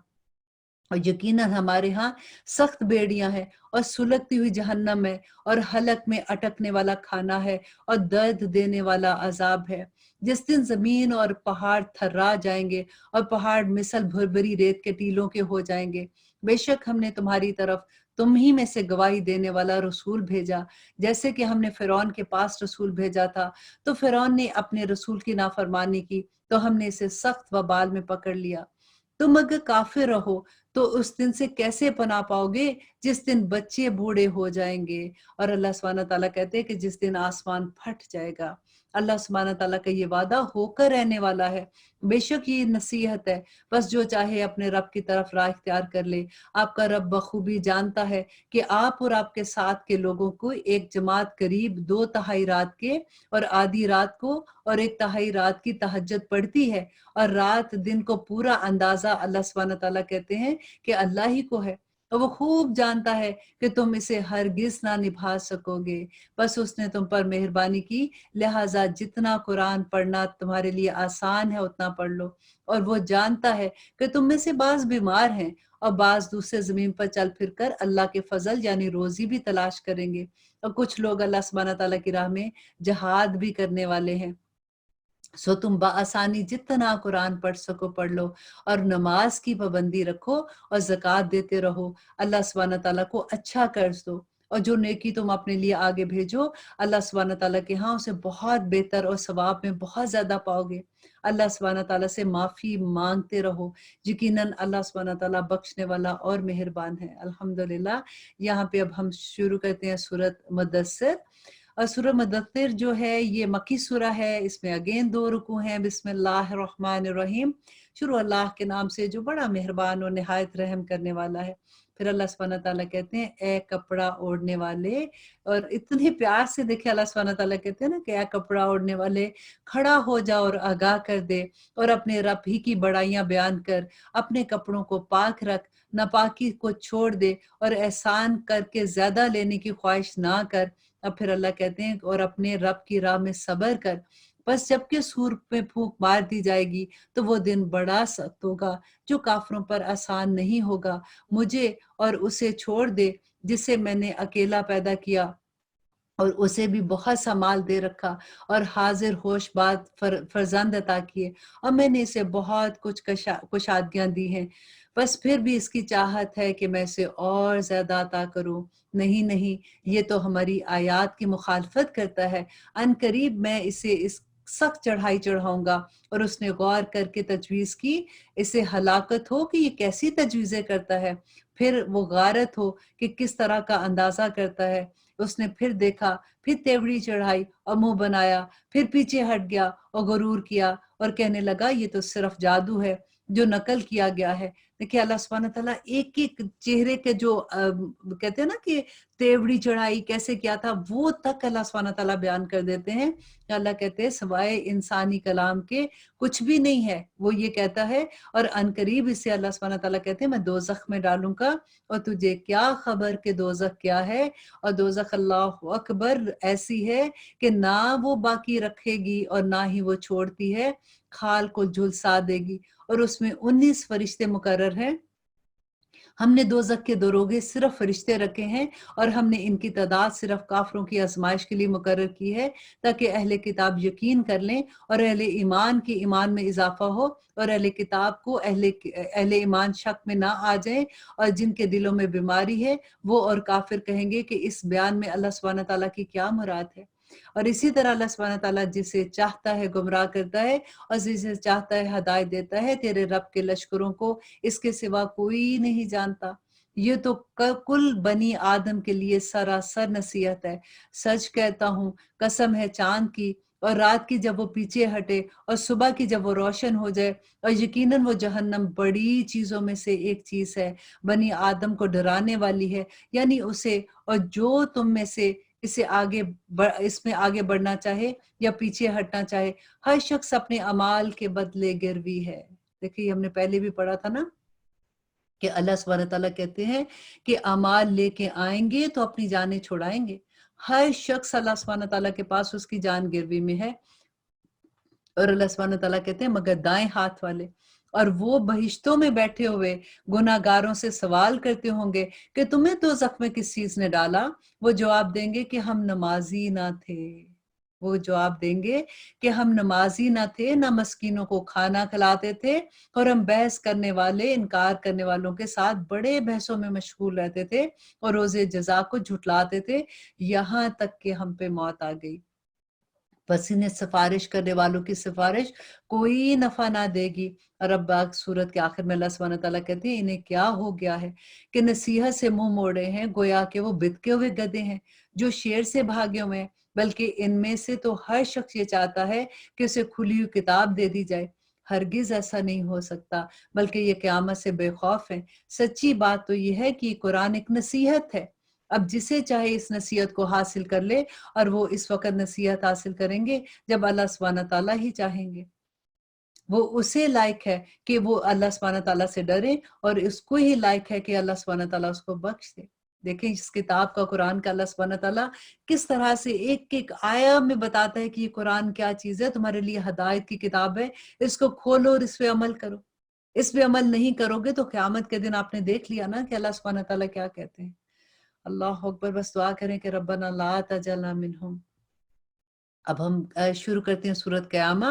اور یقیناً ہمارے ہاں سخت بیڑیاں ہیں اور سلگتی ہوئی جہنم ہے، اور حلق میں اٹکنے والا کھانا ہے اور درد دینے والا عذاب ہے، جس دن زمین اور پہاڑ تھرا جائیں گے اور پہاڑ مثل بھربری ریت کے ٹیلوں کے ہو جائیں گے۔ بے شک ہم نے تمہاری طرف تم ہی میں سے گواہی دینے والا رسول بھیجا، جیسے کہ ہم نے فرعون کے پاس رسول بھیجا تھا، تو فرعون نے اپنے رسول کی نافرمانی کی تو ہم نے اسے سخت وبال میں پکڑ لیا۔ تم اگر کافر رہو تو اس دن سے کیسے پناہ پاؤ گے جس دن بچے بوڑھے ہو جائیں گے، اور اللہ سبحانہ تعالیٰ کہتے ہیں کہ جس دن آسمان پھٹ جائے گا۔ اللہ سبحانہ تعالیٰ کا یہ وعدہ ہو کر رہنے والا ہے۔ بے شک یہ نصیحت ہے، بس جو چاہے اپنے رب کی طرف راہ اختیار کر لے۔ آپ کا رب بخوبی جانتا ہے کہ آپ اور آپ کے ساتھ کے لوگوں کو ایک جماعت قریب 2/3 رات کے اور آدھی رات کو اور 1/3 رات کی تہجد پڑتی ہے، اور رات دن کو پورا اندازہ اللہ سبحانہ تعالیٰ کہتے ہیں کہ اللہ ہی کو ہے، اور وہ خوب جانتا ہے کہ تم اسے ہرگز نہ نبھا سکو گے۔ بس اس نے تم پر مہربانی کی، لہٰذا جتنا قرآن پڑھنا تمہارے لیے آسان ہے اتنا پڑھ لو، اور وہ جانتا ہے کہ تم میں سے بعض بیمار ہیں اور بعض دوسرے زمین پر چل پھر کر اللہ کے فضل یعنی روزی بھی تلاش کریں گے، اور کچھ لوگ اللہ سبحانہ تعالیٰ کی راہ میں جہاد بھی کرنے والے ہیں۔ سو تم بآسانی جتنا قرآن پڑھ سکو پڑھ لو، اور نماز کی پابندی رکھو اور زکوٰۃ دیتے رہو، اللہ سبحانہ تعالیٰ کو اچھا قرض دو، اور جو نیکی تم اپنے لیے آگے بھیجو اللہ سبحانہ تعالیٰ کے ہاں اسے بہت بہتر اور ثواب میں بہت زیادہ پاؤ گے۔ اللہ سبحانہ تعالیٰ سے معافی مانگتے رہو، یقیناً اللہ سبحانہ تعالیٰ بخشنے والا اور مہربان ہے۔ الحمدللہ۔ یہاں پہ اب ہم شروع کرتے ہیں سورۃ مدثر۔ اور سورہ مدثر جو ہے یہ مکی سورہ ہے، اس میں اگین 2 رکوع ہیں۔ بسم اللہ الرحمن الرحیم، شروع اللہ کے نام سے جو بڑا مہربان اور نہایت رحم کرنے والا ہے۔ پھر اللہ سبحانہ تعالیٰ کہتے ہیں اے کپڑا اوڑھنے والے، اور اتنے پیار سے دیکھیں اللہ سبحانہ تعالیٰ کہتے ہیں نا کہ اے کپڑا اوڑھنے والے، کھڑا ہو جا اور آگاہ کر دے، اور اپنے رب ہی کی بڑائیاں بیان کر، اپنے کپڑوں کو پاک رکھ، ناپاکی کو چھوڑ دے، اور احسان کر کے زیادہ لینے کی خواہش نہ کر۔ اب پھر اللہ کہتے ہیں اور اپنے رب کی راہ میں صبر کر، بس جب کہ سور میں پھونک مار دی جائے گی تو وہ دن بڑا سخت ہوگا جو کافروں پر آسان نہیں ہوگا۔ مجھے اور اسے چھوڑ دے جسے میں نے اکیلا پیدا کیا، اور اسے بھی بہت سا مال دے رکھا اور حاضر ہوش بات فرزند عطا کیے، اور میں نے اسے بہت کچھ کشادگیاں دی ہیں، بس پھر بھی اس کی چاہت ہے کہ میں اسے اور زیادہ عطا کروں۔ نہیں نہیں، یہ تو ہماری آیات کی مخالفت کرتا ہے، ان قریب میں اسے اس سخت چڑھائی چڑھاؤں گا۔ اور اس نے غور کر کے تجویز کی، اسے ہلاکت ہو کہ یہ کیسی تجویزیں کرتا ہے، پھر وہ غارت ہو کہ کس طرح کا اندازہ کرتا ہے۔ اس نے پھر دیکھا، پھر تیوڑی چڑھائی اور منہ بنایا، پھر پیچھے ہٹ گیا اور غرور کیا اور کہنے لگا یہ تو صرف جادو ہے جو نقل کیا گیا ہے۔ دیکھیں اللہ سبحانہ تعالیٰ ایک ایک چہرے کے جو کہتے ہیں نا کہ تیوڑی چڑھائی کیسے کیا تھا، وہ تک اللہ سبحانہ تعالیٰ بیان کر دیتے ہیں۔ اللہ کہتے ہیں سوائے انسانی کلام کے کچھ بھی نہیں ہے، وہ یہ کہتا ہے، اور عنقریب اسے اللہ سبحانہ تعالیٰ کہتے ہیں میں دوزخ میں ڈالوں گا، اور تجھے کیا خبر کہ دوزخ کیا ہے، اور دوزخ اللہ اکبر ایسی ہے کہ نہ وہ باقی رکھے گی اور نہ ہی وہ چھوڑتی ہے، کھال کو جھلسا دے گی، اور اس میں 19 فرشتے مقرر ہیں۔ ہم نے دوزخ کے دروگے صرف فرشتے رکھے ہیں، اور ہم نے ان کی تعداد صرف کافروں کی آزمائش کے لیے مقرر کی ہے، تاکہ اہل کتاب یقین کر لیں اور اہل ایمان کی ایمان میں اضافہ ہو، اور اہل کتاب کو اہل ایمان شک میں نہ آ جائیں، اور جن کے دلوں میں بیماری ہے وہ اور کافر کہیں گے کہ اس بیان میں اللہ سبحانہ تعالیٰ کی کیا مراد ہے۔ اور اسی طرح اللہ سبحانہ تعالیٰ جسے چاہتا ہے گمراہ کرتا ہے اور جسے چاہتا ہے ہدایت دیتا ہے۔ تیرے رب کے لشکروں کو اس کے سوا کوئی نہیں جانتا، یہ تو کل بنی آدم کے لیے سراسر نصیحت ہے۔ سچ کہتا ہوں، قسم ہے چاند کی اور رات کی جب وہ پیچھے ہٹے اور صبح کی جب وہ روشن ہو جائے، اور یقیناً وہ جہنم بڑی چیزوں میں سے ایک چیز ہے، بنی آدم کو ڈرانے والی ہے، یعنی اسے اور جو تم میں سے اس میں آگے بڑھنا چاہے یا پیچھے ہٹنا چاہے، ہر شخص اپنے اعمال کے بدلے گروی ہے۔ دیکھیے ہم نے پہلے بھی پڑھا تھا نا کہ اللہ سبحانہ تعالیٰ کہتے ہیں کہ اعمال لے کے آئیں گے تو اپنی جانیں چھڑائیں گے۔ ہر شخص اللہ سبحانہ تعالیٰ کے پاس اس کی جان گروی میں ہے، اور اللہ سبحانہ تعالیٰ کہتے ہیں مگر دائیں ہاتھ والے، اور وہ بہشتوں میں بیٹھے ہوئے گناہ گاروں سے سوال کرتے ہوں گے کہ تمہیں دوزخ میں کس چیز نے ڈالا، وہ جواب دیں گے کہ ہم نمازی نہ تھے۔ وہ جواب دیں گے کہ ہم نمازی نہ تھے، نہ مسکینوں کو کھانا کھلاتے تھے، اور ہم بحث کرنے والے انکار کرنے والوں کے ساتھ بڑے بحثوں میں مشغول رہتے تھے اور روز جزا کو جھٹلاتے تھے، یہاں تک کہ ہم پہ موت آ گئی۔ بس انہیں سفارش کرنے والوں کی سفارش کوئی نفع نہ دے گی۔ اور اب سورت کے آخر میں اللہ سبحانہ تعالیٰ کہتے ہیں انہیں کیا ہو گیا ہے کہ نصیحت سے منہ موڑے ہیں، گویا کہ وہ بتکے ہوئے گدھے ہیں جو شیر سے بھاگے ہوئے ہیں، بلکہ ان میں سے تو ہر شخص یہ چاہتا ہے کہ اسے کھلی ہوئی کتاب دے دی جائے۔ ہرگز ایسا نہیں ہو سکتا، بلکہ یہ قیامت سے بے خوف ہیں۔ سچی بات تو یہ ہے کہ یہ قرآن ایک نصیحت ہے، اب جسے چاہے اس نصیحت کو حاصل کر لے، اور وہ اس وقت نصیحت حاصل کریں گے جب اللہ سبحانہ تعالیٰ ہی چاہیں گے۔ وہ اسے لائق ہے کہ وہ اللہ سبحانہ تعالیٰ سے ڈرے، اور اس کو ہی لائق ہے کہ اللہ سبحانہ تعالیٰ اس کو بخش دے۔ دیکھیں اس کتاب کا، قرآن کا، اللہ سبحانہ تعالیٰ کس طرح سے ایک ایک آیا میں بتاتا ہے کہ یہ قرآن کیا چیز ہے، تمہارے لیے ہدایت کی کتاب ہے، اس کو کھولو اور اس پہ عمل کرو۔ اس پہ عمل نہیں کرو گے تو قیامت کے دن آپ نے دیکھ لیا نا کہ اللہ سبحانہ تعالیٰ کیا کہتے ہیں۔ اللہ اکبر، بس دعا کریں کہ ربنا لا تجعلنا منہم۔ اب ہم شروع کرتے ہیں سورت قیامہ۔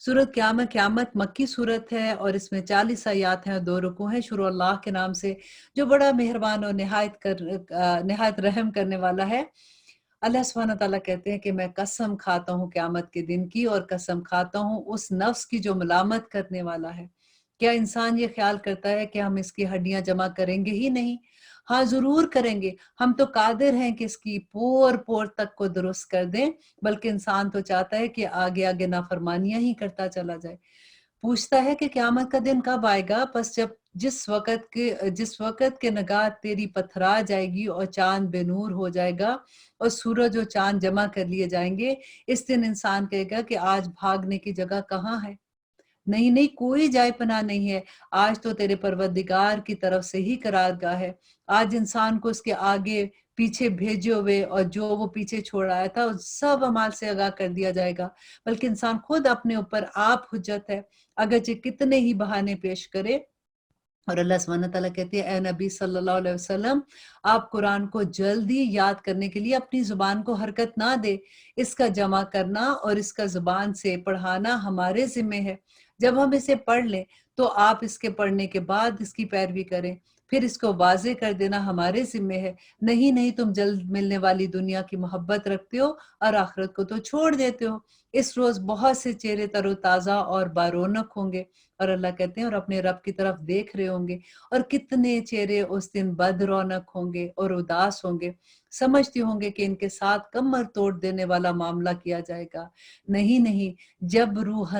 سورت قیامہ قیامت مکی سورت ہے، اور اس میں 40 آیات ہیں اور 2 رکوع ہیں۔ شروع اللہ کے نام سے جو بڑا مہربان اور نہایت رحم کرنے والا ہے۔ اللہ سبحانہ تعالیٰ کہتے ہیں کہ میں قسم کھاتا ہوں قیامت کے دن کی، اور قسم کھاتا ہوں اس نفس کی جو ملامت کرنے والا ہے۔ کیا انسان یہ خیال کرتا ہے کہ ہم اس کی ہڈیاں جمع کریں گے ہی نہیں؟ ہاں ضرور کریں گے، ہم تو قادر ہیں کہ اس کی پور پور تک کو درست کر دیں، بلکہ انسان تو چاہتا ہے کہ آگے آگے نافرمانیاں ہی کرتا چلا جائے۔ پوچھتا ہے کہ قیامت کا دن کب آئے گا؟ پس جب جس وقت کے نگاہ تیری پتھرا جائے گی اور چاند بے نور ہو جائے گا اور سورج اور چاند جمع کر لیے جائیں گے، اس دن انسان کہے گا کہ آج بھاگنے کی جگہ کہاں ہے؟ نہیں نہیں، کوئی جائے پناہ نہیں ہے، آج تو تیرے پروردگار کی طرف سے ہی قرارگاہ ہے۔ آج انسان کو اس کے آگے پیچھے بھیجے ہوئے اور جو وہ پیچھے چھوڑ آیا تھا اس سب اعمال سے آگاہ کر دیا جائے گا، بلکہ انسان خود اپنے اوپر آپ حجت ہے، اگرچہ کتنے ہی بہانے پیش کرے۔ اور اللہ سبحانہ تعالیٰ کہتے ہیں اے نبی صلی اللہ علیہ وسلم آپ قرآن کو جلدی یاد کرنے کے لیے اپنی زبان کو حرکت نہ دے، اس کا جمع کرنا اور اس کا زبان سے پڑھانا ہمارے ذمہ ہے۔ جب ہم اسے پڑھ لیں تو آپ اس کے پڑھنے کے بعد اس کی پیروی کریں، پھر اس کو واضح کر دینا ہمارے ذمہ ہے۔ نہیں تم جلد ملنے والی دنیا کی محبت رکھتے ہو اور آخرت کو تو چھوڑ دیتے ہو۔ اس روز بہت سے چہرے تر و تازہ اور بارونق ہوں گے، اور اللہ کہتے ہیں اور اپنے رب کی طرف دیکھ رہے ہوں گے، اور کتنے چہرے اس دن بد رونق ہوں گے اور اداس ہوں گے، سمجھتے ہوں گے کہ ان کے ساتھ کمر توڑ دینے والا معاملہ کیا جائے گا۔ نہیں، جب روح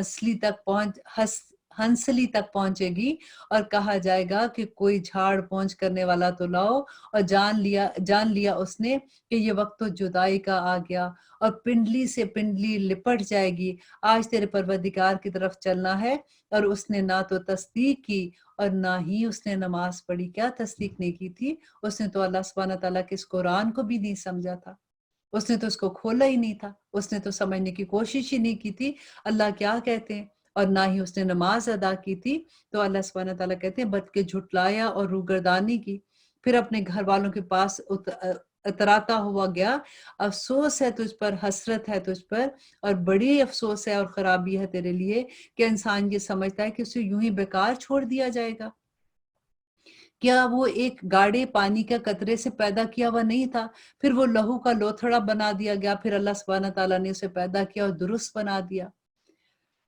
ہنسلی تک پہنچے گی اور کہا جائے گا کہ کوئی جھاڑ پونچھ کرنے والا تو لاؤ، اور جان لیا اس نے کہ یہ وقت تو جدائی کا آ گیا، اور پنڈلی سے پنڈلی لپٹ جائے گی۔ آج تیرے پروردگار کی طرف چلنا ہے، اور اس نے نہ تو تصدیق کی اور نہ ہی اس نے نماز پڑھی۔ کیا تصدیق نہیں کی تھی؟ اس نے تو اللہ سبحانہ تعالیٰ کے اس قرآن کو بھی نہیں سمجھا تھا، اس نے تو اس کو کھولا ہی نہیں تھا، اس نے تو سمجھنے کی کوشش ہی نہیں کی تھی اللہ کیا کہتے ہیں، اور نہ ہی اس نے نماز ادا کی تھی۔ تو اللہ سبحانہ تعالیٰ کہتے ہیں بد کے جھٹلایا اور روگردانی کی، پھر اپنے گھر والوں کے پاس اتراتا ہوا گیا، افسوس ہے تجھ پر، حسرت ہے تجھ پر، اور بڑی افسوس ہے اور خرابی ہے تیرے لیے کہ انسان یہ سمجھتا ہے کہ اسے یوں ہی بیکار چھوڑ دیا جائے گا۔ کیا وہ ایک گاڑے پانی کا قطرے سے پیدا کیا ہوا نہیں تھا، پھر وہ لہو کا لوتھڑا بنا دیا گیا، پھر اللہ سبحانہ تعالیٰ نے اسے پیدا کیا اور درست بنا دیا،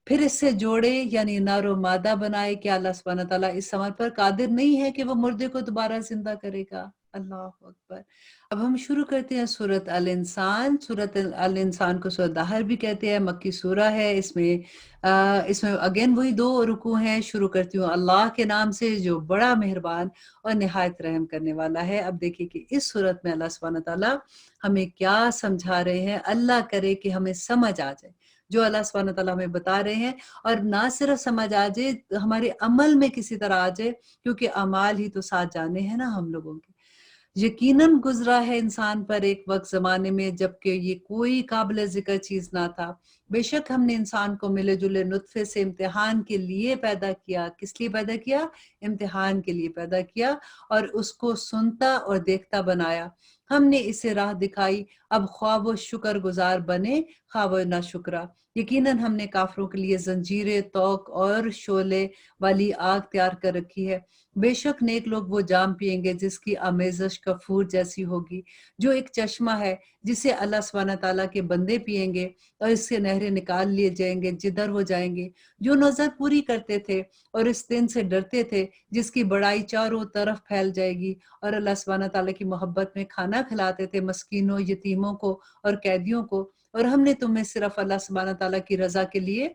پھر اس سے جوڑے یعنی نر و مادہ بنائے۔ کیا اللہ سبحانہ تعالیٰ اس عمل پر قادر نہیں ہے کہ وہ مردے کو دوبارہ زندہ کرے گا؟ اللہ اکبر۔ اب ہم شروع کرتے ہیں سورۃ الانسان۔ سورۃ الانسان کو سورۃ دہر بھی کہتے ہیں، مکی سورہ ہے۔ اس میں اگین وہی 2 رکوع ہیں۔ شروع کرتی ہوں اللہ کے نام سے جو بڑا مہربان اور نہایت رحم کرنے والا ہے۔ اب دیکھیں کہ اس سورت میں اللہ سبحانہ تعالیٰ ہمیں کیا سمجھا رہے ہیں۔ اللہ کرے کہ ہمیں سمجھ آ جائے جو اللہ سبحانہ تعالیٰ ہمیں بتا رہے ہیں، اور نہ صرف سمجھ آ جائے، ہمارے عمل میں کسی طرح آ جائے، کیونکہ اعمال ہی تو ساتھ جانے ہیں نا ہم لوگوں کے۔ یقیناً گزرا ہے انسان پر ایک وقت زمانے میں جبکہ یہ کوئی قابل ذکر چیز نہ تھا۔ بے شک ہم نے انسان کو ملے جلے نطفے سے امتحان کے لیے پیدا کیا۔ کس لیے پیدا کیا؟ امتحان کے لیے پیدا کیا، اور اس کو سنتا اور دیکھتا بنایا۔ ہم نے اسے راہ دکھائی، اب خواہ و شکر گزار بنے خواہ و نہ شکرا۔ یقیناً ہم نے کافروں کے لیے زنجیریں، توق اور شعلے والی آگ تیار کر رکھی ہے۔ بے شک نیک لوگ وہ جام پئیں گے جس کی آمیزش کفور جیسی ہوگی، جو ایک چشمہ ہے جسے اللہ سبحانہ تعالیٰ کے بندے پئیں گے، اور اس سے نہریں نکال لیے جائیں گے جدھر وہ جائیں گے۔ جو نظر پوری کرتے تھے اور اس دن سے ڈرتے تھے جس کی بڑائی چاروں طرف پھیل جائے گی، اور اللہ سبحانہ تعالیٰ کی محبت میں کھانا کھلاتے تھے مسکینوں، یتیموں کو اور قیدیوں کو، اور ہم نے تمہیں صرف اللہ سبحانہ تعالیٰ کی رضا کے لیے،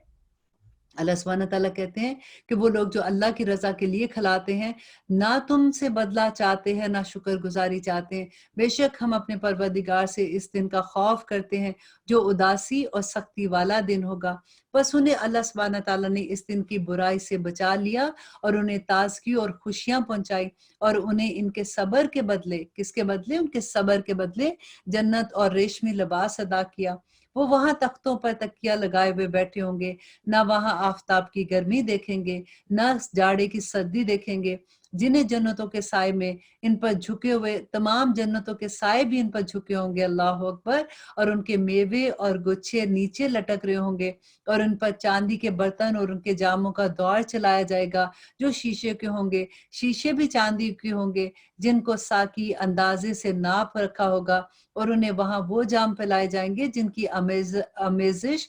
اللہ سبحانہ تعالیٰ کہتے ہیں کہ وہ لوگ جو اللہ کی رضا کے لیے کھلاتے ہیں، نہ تم سے بدلہ چاہتے ہیں نہ شکر گزاری چاہتے ہیں۔ بے شک ہم اپنے پروردگار سے اس دن کا خوف کرتے ہیں جو اداسی اور سختی والا دن ہوگا۔ بس انہیں اللہ سبحانہ تعالیٰ نے اس دن کی برائی سے بچا لیا اور انہیں تازگی اور خوشیاں پہنچائی، اور انہیں ان کے صبر کے بدلے، کس کے بدلے؟ ان کے صبر کے بدلے جنت اور ریشمی لباس عطا کیا۔ وہ وہاں تختوں پر تکیہ لگائے ہوئے بیٹھے ہوں گے، نہ وہاں آفتاب کی گرمی دیکھیں گے، نہ جاڑے کی سردی دیکھیں گے۔ جنہیں جنتوں کے سائے میں ان پر جھکے ہوئے، تمام جنتوں کے سائے بھی ان پر جھکے ہوں گے، اللہ اکبر، اور ان کے میوے اور گچھے نیچے لٹک رہے ہوں گے، اور ان پر چاندی کے برتن اور ان کے جاموں کا دور چلایا جائے گا جو شیشے کے ہوں گے، شیشے بھی چاندی کے ہوں گے جن کو ساقی اندازے سے ناپ رکھا ہوگا، اور انہیں وہاں وہ جام پلائے جائیں گے جن کی آمیزش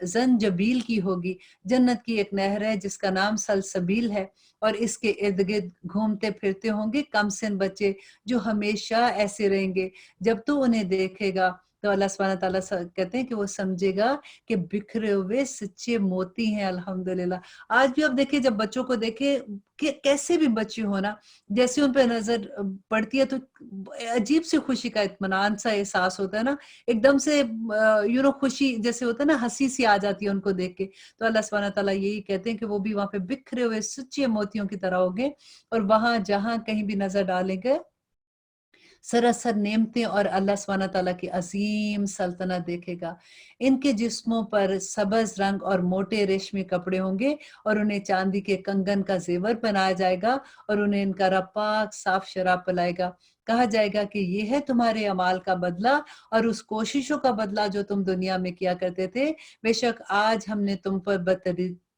زنجبیل کی ہوگی۔ جنت کی ایک نہر ہے جس کا نام سلسبیل ہے، اور اس کے ارد گرد گھومتے پھرتے ہوں گے کم سن بچے جو ہمیشہ ایسے رہیں گے۔ جب تو انہیں دیکھے گا تو اللہ سبحانہ تعالیٰ کہتے ہیں کہ وہ سمجھے گا کہ بکھرے ہوئے سچے موتی ہیں۔ الحمدللہ آج بھی اب دیکھیں، جب بچوں کو دیکھیں کہ کیسے بھی بچے ہونا، جیسے ان پہ نظر پڑتی ہے تو عجیب سی خوشی کا اطمینان سا احساس ہوتا ہے نا، ایک دم سے خوشی جیسے ہوتا ہے نا، ہنسی سی آ جاتی ہے ان کو دیکھ کے۔ تو اللہ سبحانہ تعالیٰ یہی کہتے ہیں کہ وہ بھی وہاں پہ بکھرے ہوئے سچے موتیوں کی طرح ہوگے، اور وہاں جہاں کہیں بھی نظر ڈالیں گے सरसर नेमतें और अल्लाह सुब्हानहू तआला की अज़ीम सल्तनत देखेगा। इनके जिस्मों पर सब्ज़ रंग और मोटे रेशमी कपड़े होंगे और उन्हें चांदी के कंगन का ज़ेवर पहनाया जाएगा और उन्हें इनका रब पाक साफ शराब पिलाएगा। कहा जाएगा कि ये है तुम्हारे अमाल का बदला और उस कोशिशों का बदला जो तुम दुनिया में किया करते थे। बेशक आज हमने तुम पर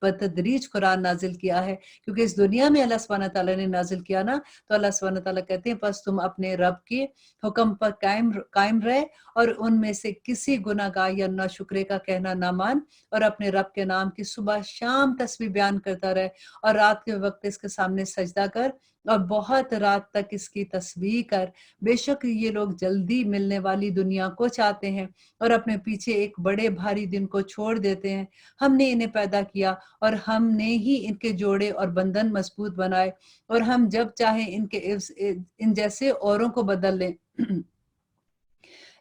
बतदरीज कुरान नाज़िल किया है, क्योंकि इस दुनिया में अल्लाह सुब्हानहू तआला ने नाज़िल किया ना, तो अल्लाह सुब्हानहू तआला कहते हैं बस तुम अपने रब के हुक्म पर कायम रहे और उनमें से किसी गुनाहगार या नाशुक्रे का कहना ना मान और अपने रब के नाम की सुबह शाम तस्बीह बयान करता रहे और रात के वक्त इसके सामने सजदा कर और बहुत रात तक इसकी तस्बीह कर। बेशक ये लोग जल्दी मिलने वाली दुनिया को चाहते हैं और अपने पीछे एक बड़े भारी दिन को छोड़ देते हैं। हमने इन्हें पैदा किया और हमने ही इनके जोड़े और बंधन मजबूत बनाए और हम जब चाहे इन जैसे औरों को बदल लें।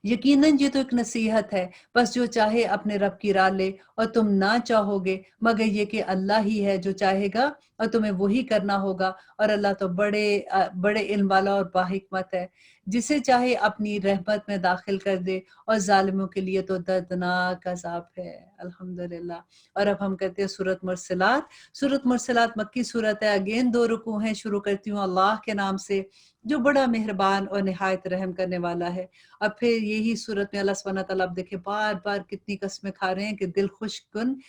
यकीनन ये तो एक नसीहत है, बस जो चाहे अपने रब की राह ले और तुम ना चाहोगे मगर ये कि अल्लाह ही है जो चाहेगा और तुम्हें वही करना होगा और अल्लाह तो बड़े इल्म वाला और बाहिकमत है। जिसे चाहे अपनी रहमत में दाखिल कर दे और ज़ालिमों के लिए तो दर्दनाक अज़ाब है। अल्हम्दुलिल्लाह। और अब हम कहते हैं सूरत मुरसलात। सूरत मुरसलात मक्की सूरत है। अगेन 2 रुकू हैं। शुरू करती हूँ अल्लाह के नाम से जो बड़ा मेहरबान और निहायत रहम करने वाला है। अब फिर यही सूरत में अल्लाह सुब्हानहू तआला आप देखिए बार-बार कितनी कस्में खा रहे हैं कि दिल खुशकुन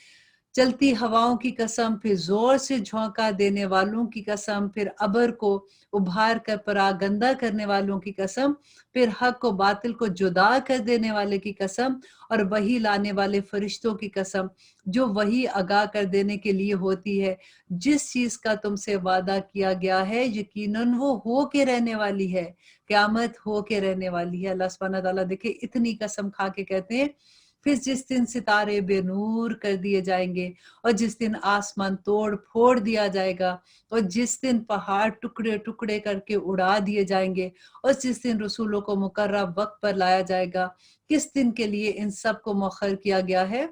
चलती हवाओं की कसम, फिर ज़ोर से झोंका देने वालों की कसम, फिर अबर को उभार कर परागंदा करने वालों की कसम, फिर हक को बातिल को जुदा कर देने वाले की कसम और वही लाने वाले फरिश्तों की कसम, जो वही आगाह कर देने के लिए होती है। जिस चीज़ का तुमसे वादा किया गया है, यकीनन वो हो के रहने वाली है, क़यामत हो के रहने वाली है। अल्लाह सुब्हानहू तआला देखिए इतनी कसम खा के कहते हैं, फिर जिस दिन सितारे बेनूर कर दिए जाएंगे और जिस दिन आसमान तोड़ फोड़ दिया जाएगा और जिस दिन पहाड़ टुकड़े टुकड़े करके उड़ा दिए जाएंगे और जिस दिन रसूलों को मुकर्रर वक्त पर लाया जाएगा, किस दिन के लिए इन सब को मौखर किया गया है?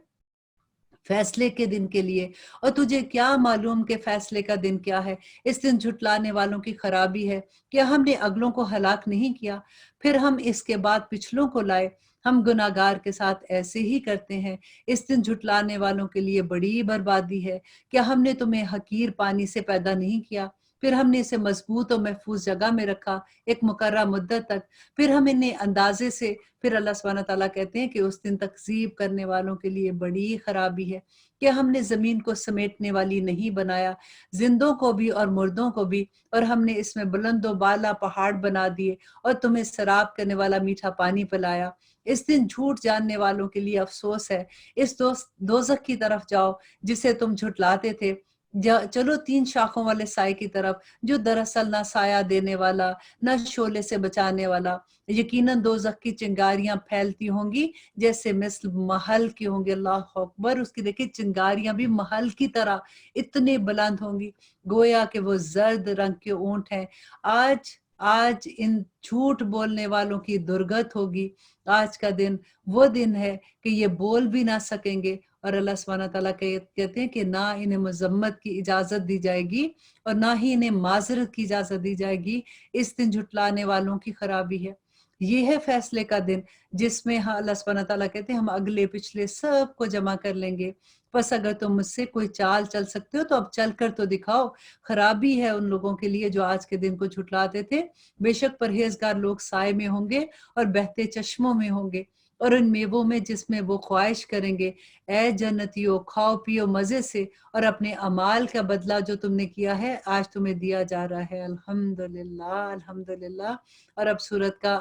फैसले के दिन के लिए। और तुझे क्या मालूम कि फैसले का दिन क्या है? इस दिन झुटलाने वालों की खराबी है। क्या हमने अगलों को हलाक नहीं किया? फिर हम इसके बाद पिछलों को लाए। हम गुनाहगार के साथ ऐसे ही करते हैं। इस दिन झुटलाने वालों के लिए बड़ी बर्बादी है। क्या हमने तुम्हें हकीर पानी से पैदा नहीं किया? फिर हमने इसे मजबूत और महफूज जगह में रखा एक मुकर्रर मुद्दत तक। फिर हम इन्हें अंदाजे से फिर अल्लाह सुब्हानहू तआला कहते हैं कि उस दिन तकज़ीब करने वालों के लिए बड़ी खराबी है। क्या हमने ज़मीन को समेटने वाली नहीं बनाया, जिंदों को भी और मुर्दों को भी, और हमने इसमें बुलंद व बाला पहाड़ बना दिए और तुम्हें सराब करने वाला मीठा पानी पिलाया। इस दिन झूठ जानने वालों के लिए अफसोस है। इस दोज़ख की तरफ जाओ जिसे तुम झुटलाते थे। चलो 3 शाखों वाले साए की तरफ, जो दरअसल ना साया देने वाला, ना शोले से बचाने वाला। यकीनन दोज़ख की चिंगारियां फैलती होंगी जैसे मिस्ल महल की होंगी। अल्लाह अकबर। उसकी देखिए चिंगारियां भी महल की तरह इतने बुलंद होंगी, गोया कि वो जर्द रंग के ऊंट हैं। आज आज इन झूठ बोलने वालों की दुर्गत होगी। आज का दिन वो दिन है कि ये बोल भी ना सकेंगे और अल्लाह सुब्हानहू तआला कहते हैं कि ना इन्हें मजम्मत की इजाजत दी जाएगी और ना ही इन्हें माजरत की इजाजत दी जाएगी। इस दिन झुटलाने वालों की खराबी है। ये है फैसले का दिन जिसमें अल्लाह सुब्हानहू तआला कहते हैं हम अगले पिछले सबको जमा कर लेंगे। बस अगर तुम मुझसे कोई चाल चल सकते हो तो अब चल कर तो दिखाओ। खराबी है उन लोगों के लिए जो आज के दिन को झुटलाते थे। बेशक परहेजगार लोग साए में होंगे और बहते चश्मों में होंगे और उन मेवों में जिसमें वो ख्वाहिश करेंगे। ए जन्नतियों, खाओ पियो मजे से और अपने अमाल का बदला जो तुमने किया है आज तुम्हें दिया जा रहा है। अल्हम्दुलिल्लाह, अल्हम्दुलिल्लाह। और अब सूरत का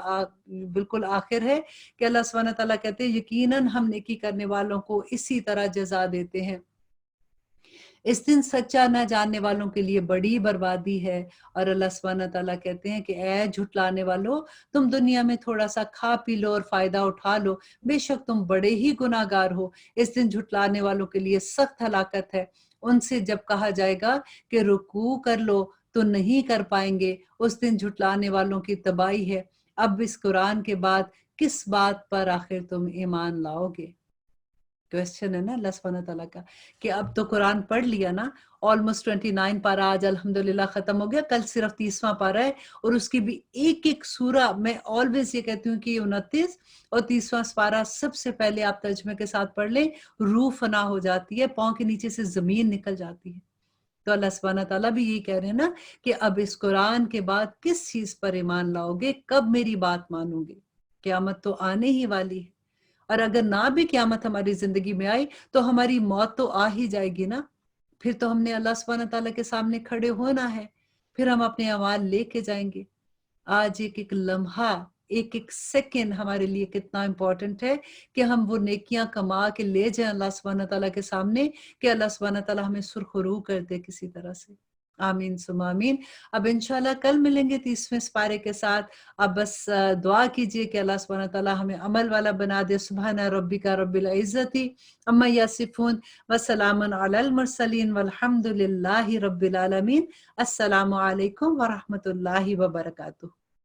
बिल्कुल आखिर है कि अल्लाह सुब्हानहू तआला कहते हैं यकीनन हम नेकी करने वालों को इसी तरह जजा देते हैं। इस दिन सच्चा न जानने वालों के लिए बड़ी बर्बादी है। और अल्लाह सुब्हानहू तआला कहते हैं कि ऐ झुटलाने वालों, तुम दुनिया में थोड़ा सा खा पी लो और फायदा उठा लो, बेशक तुम बड़े ही गुनाहगार हो। इस दिन झुटलाने वालों के लिए सख्त हलाकत है। उनसे जब कहा जाएगा कि रुकू कर लो तो नहीं कर पाएंगे, उस दिन झुटलाने वालों की तबाही है। अब इस कुरान के बाद किस बात पर आखिर तुम ईमान लाओगे? क्वेश्चन है ना अल्लाह सुब्हानहू व तआला का कि अब तो कुरान पढ़ लिया ना, ऑलमोस्ट 29 पारा आज अल्हम्दुलिल्लाह खत्म हो गया, कल सिर्फ 30वां पारा है और उसकी भी एक-एक सूरा मैं ऑलवेज ये कहती हूँ कि 29 और 30वां पारा सबसे पहले आप तर्जुमे के साथ पढ़ लें, रूह फना हो जाती है, पाँव के नीचे से ज़मीन निकल जाती है। तो अल्लाह सुब्हानहू व तआला भी यही कह रहे हैं ना कि अब इस कुरान के बाद किस चीज़ पर ईमान लाओगे, कब मेरी बात मानोगे? क़यामत तो आने ही वाली है। और अगर ना भी क़यामत हमारी ज़िंदगी में आई, तो हमारी मौत तो आ ही जाएगी ना। फिर तो हमने अल्लाह सुब्हानहू व तआला के सामने खड़े होना है। फिर हम अपने अमाल लेके जाएँगे। आज एक-एक लम्हा, एक-एक सेकंड हमारे लिए कितना इम्पोर्टेंट है कि हम वो नेकियां कमा के ले जाएं अल्लाह सुब्हानहू व तआला के सामने कि अल्लाह सुब्हानहू व तआला हमें सुरखरू कर दे किसी तरह से। आमीन सुम्मा आमीन। अब इंशाल्लाह कल मिलेंगे 30वें पारे के साथ। अब बस दुआ कीजिए कि अल्लाह सुब्हानहू व तआला हमें अमल वाला बना दे। सुब्हाना रब्बिका रब्बिल इज्जति अम्मा यसिफून व सलामुन अलल मुरसलीन वल्हम्दुलिल्लाहि रब्बिल आलमीन। अस्सलामु अलैकुम व रहमतुल्लाहि व बरकातुहू।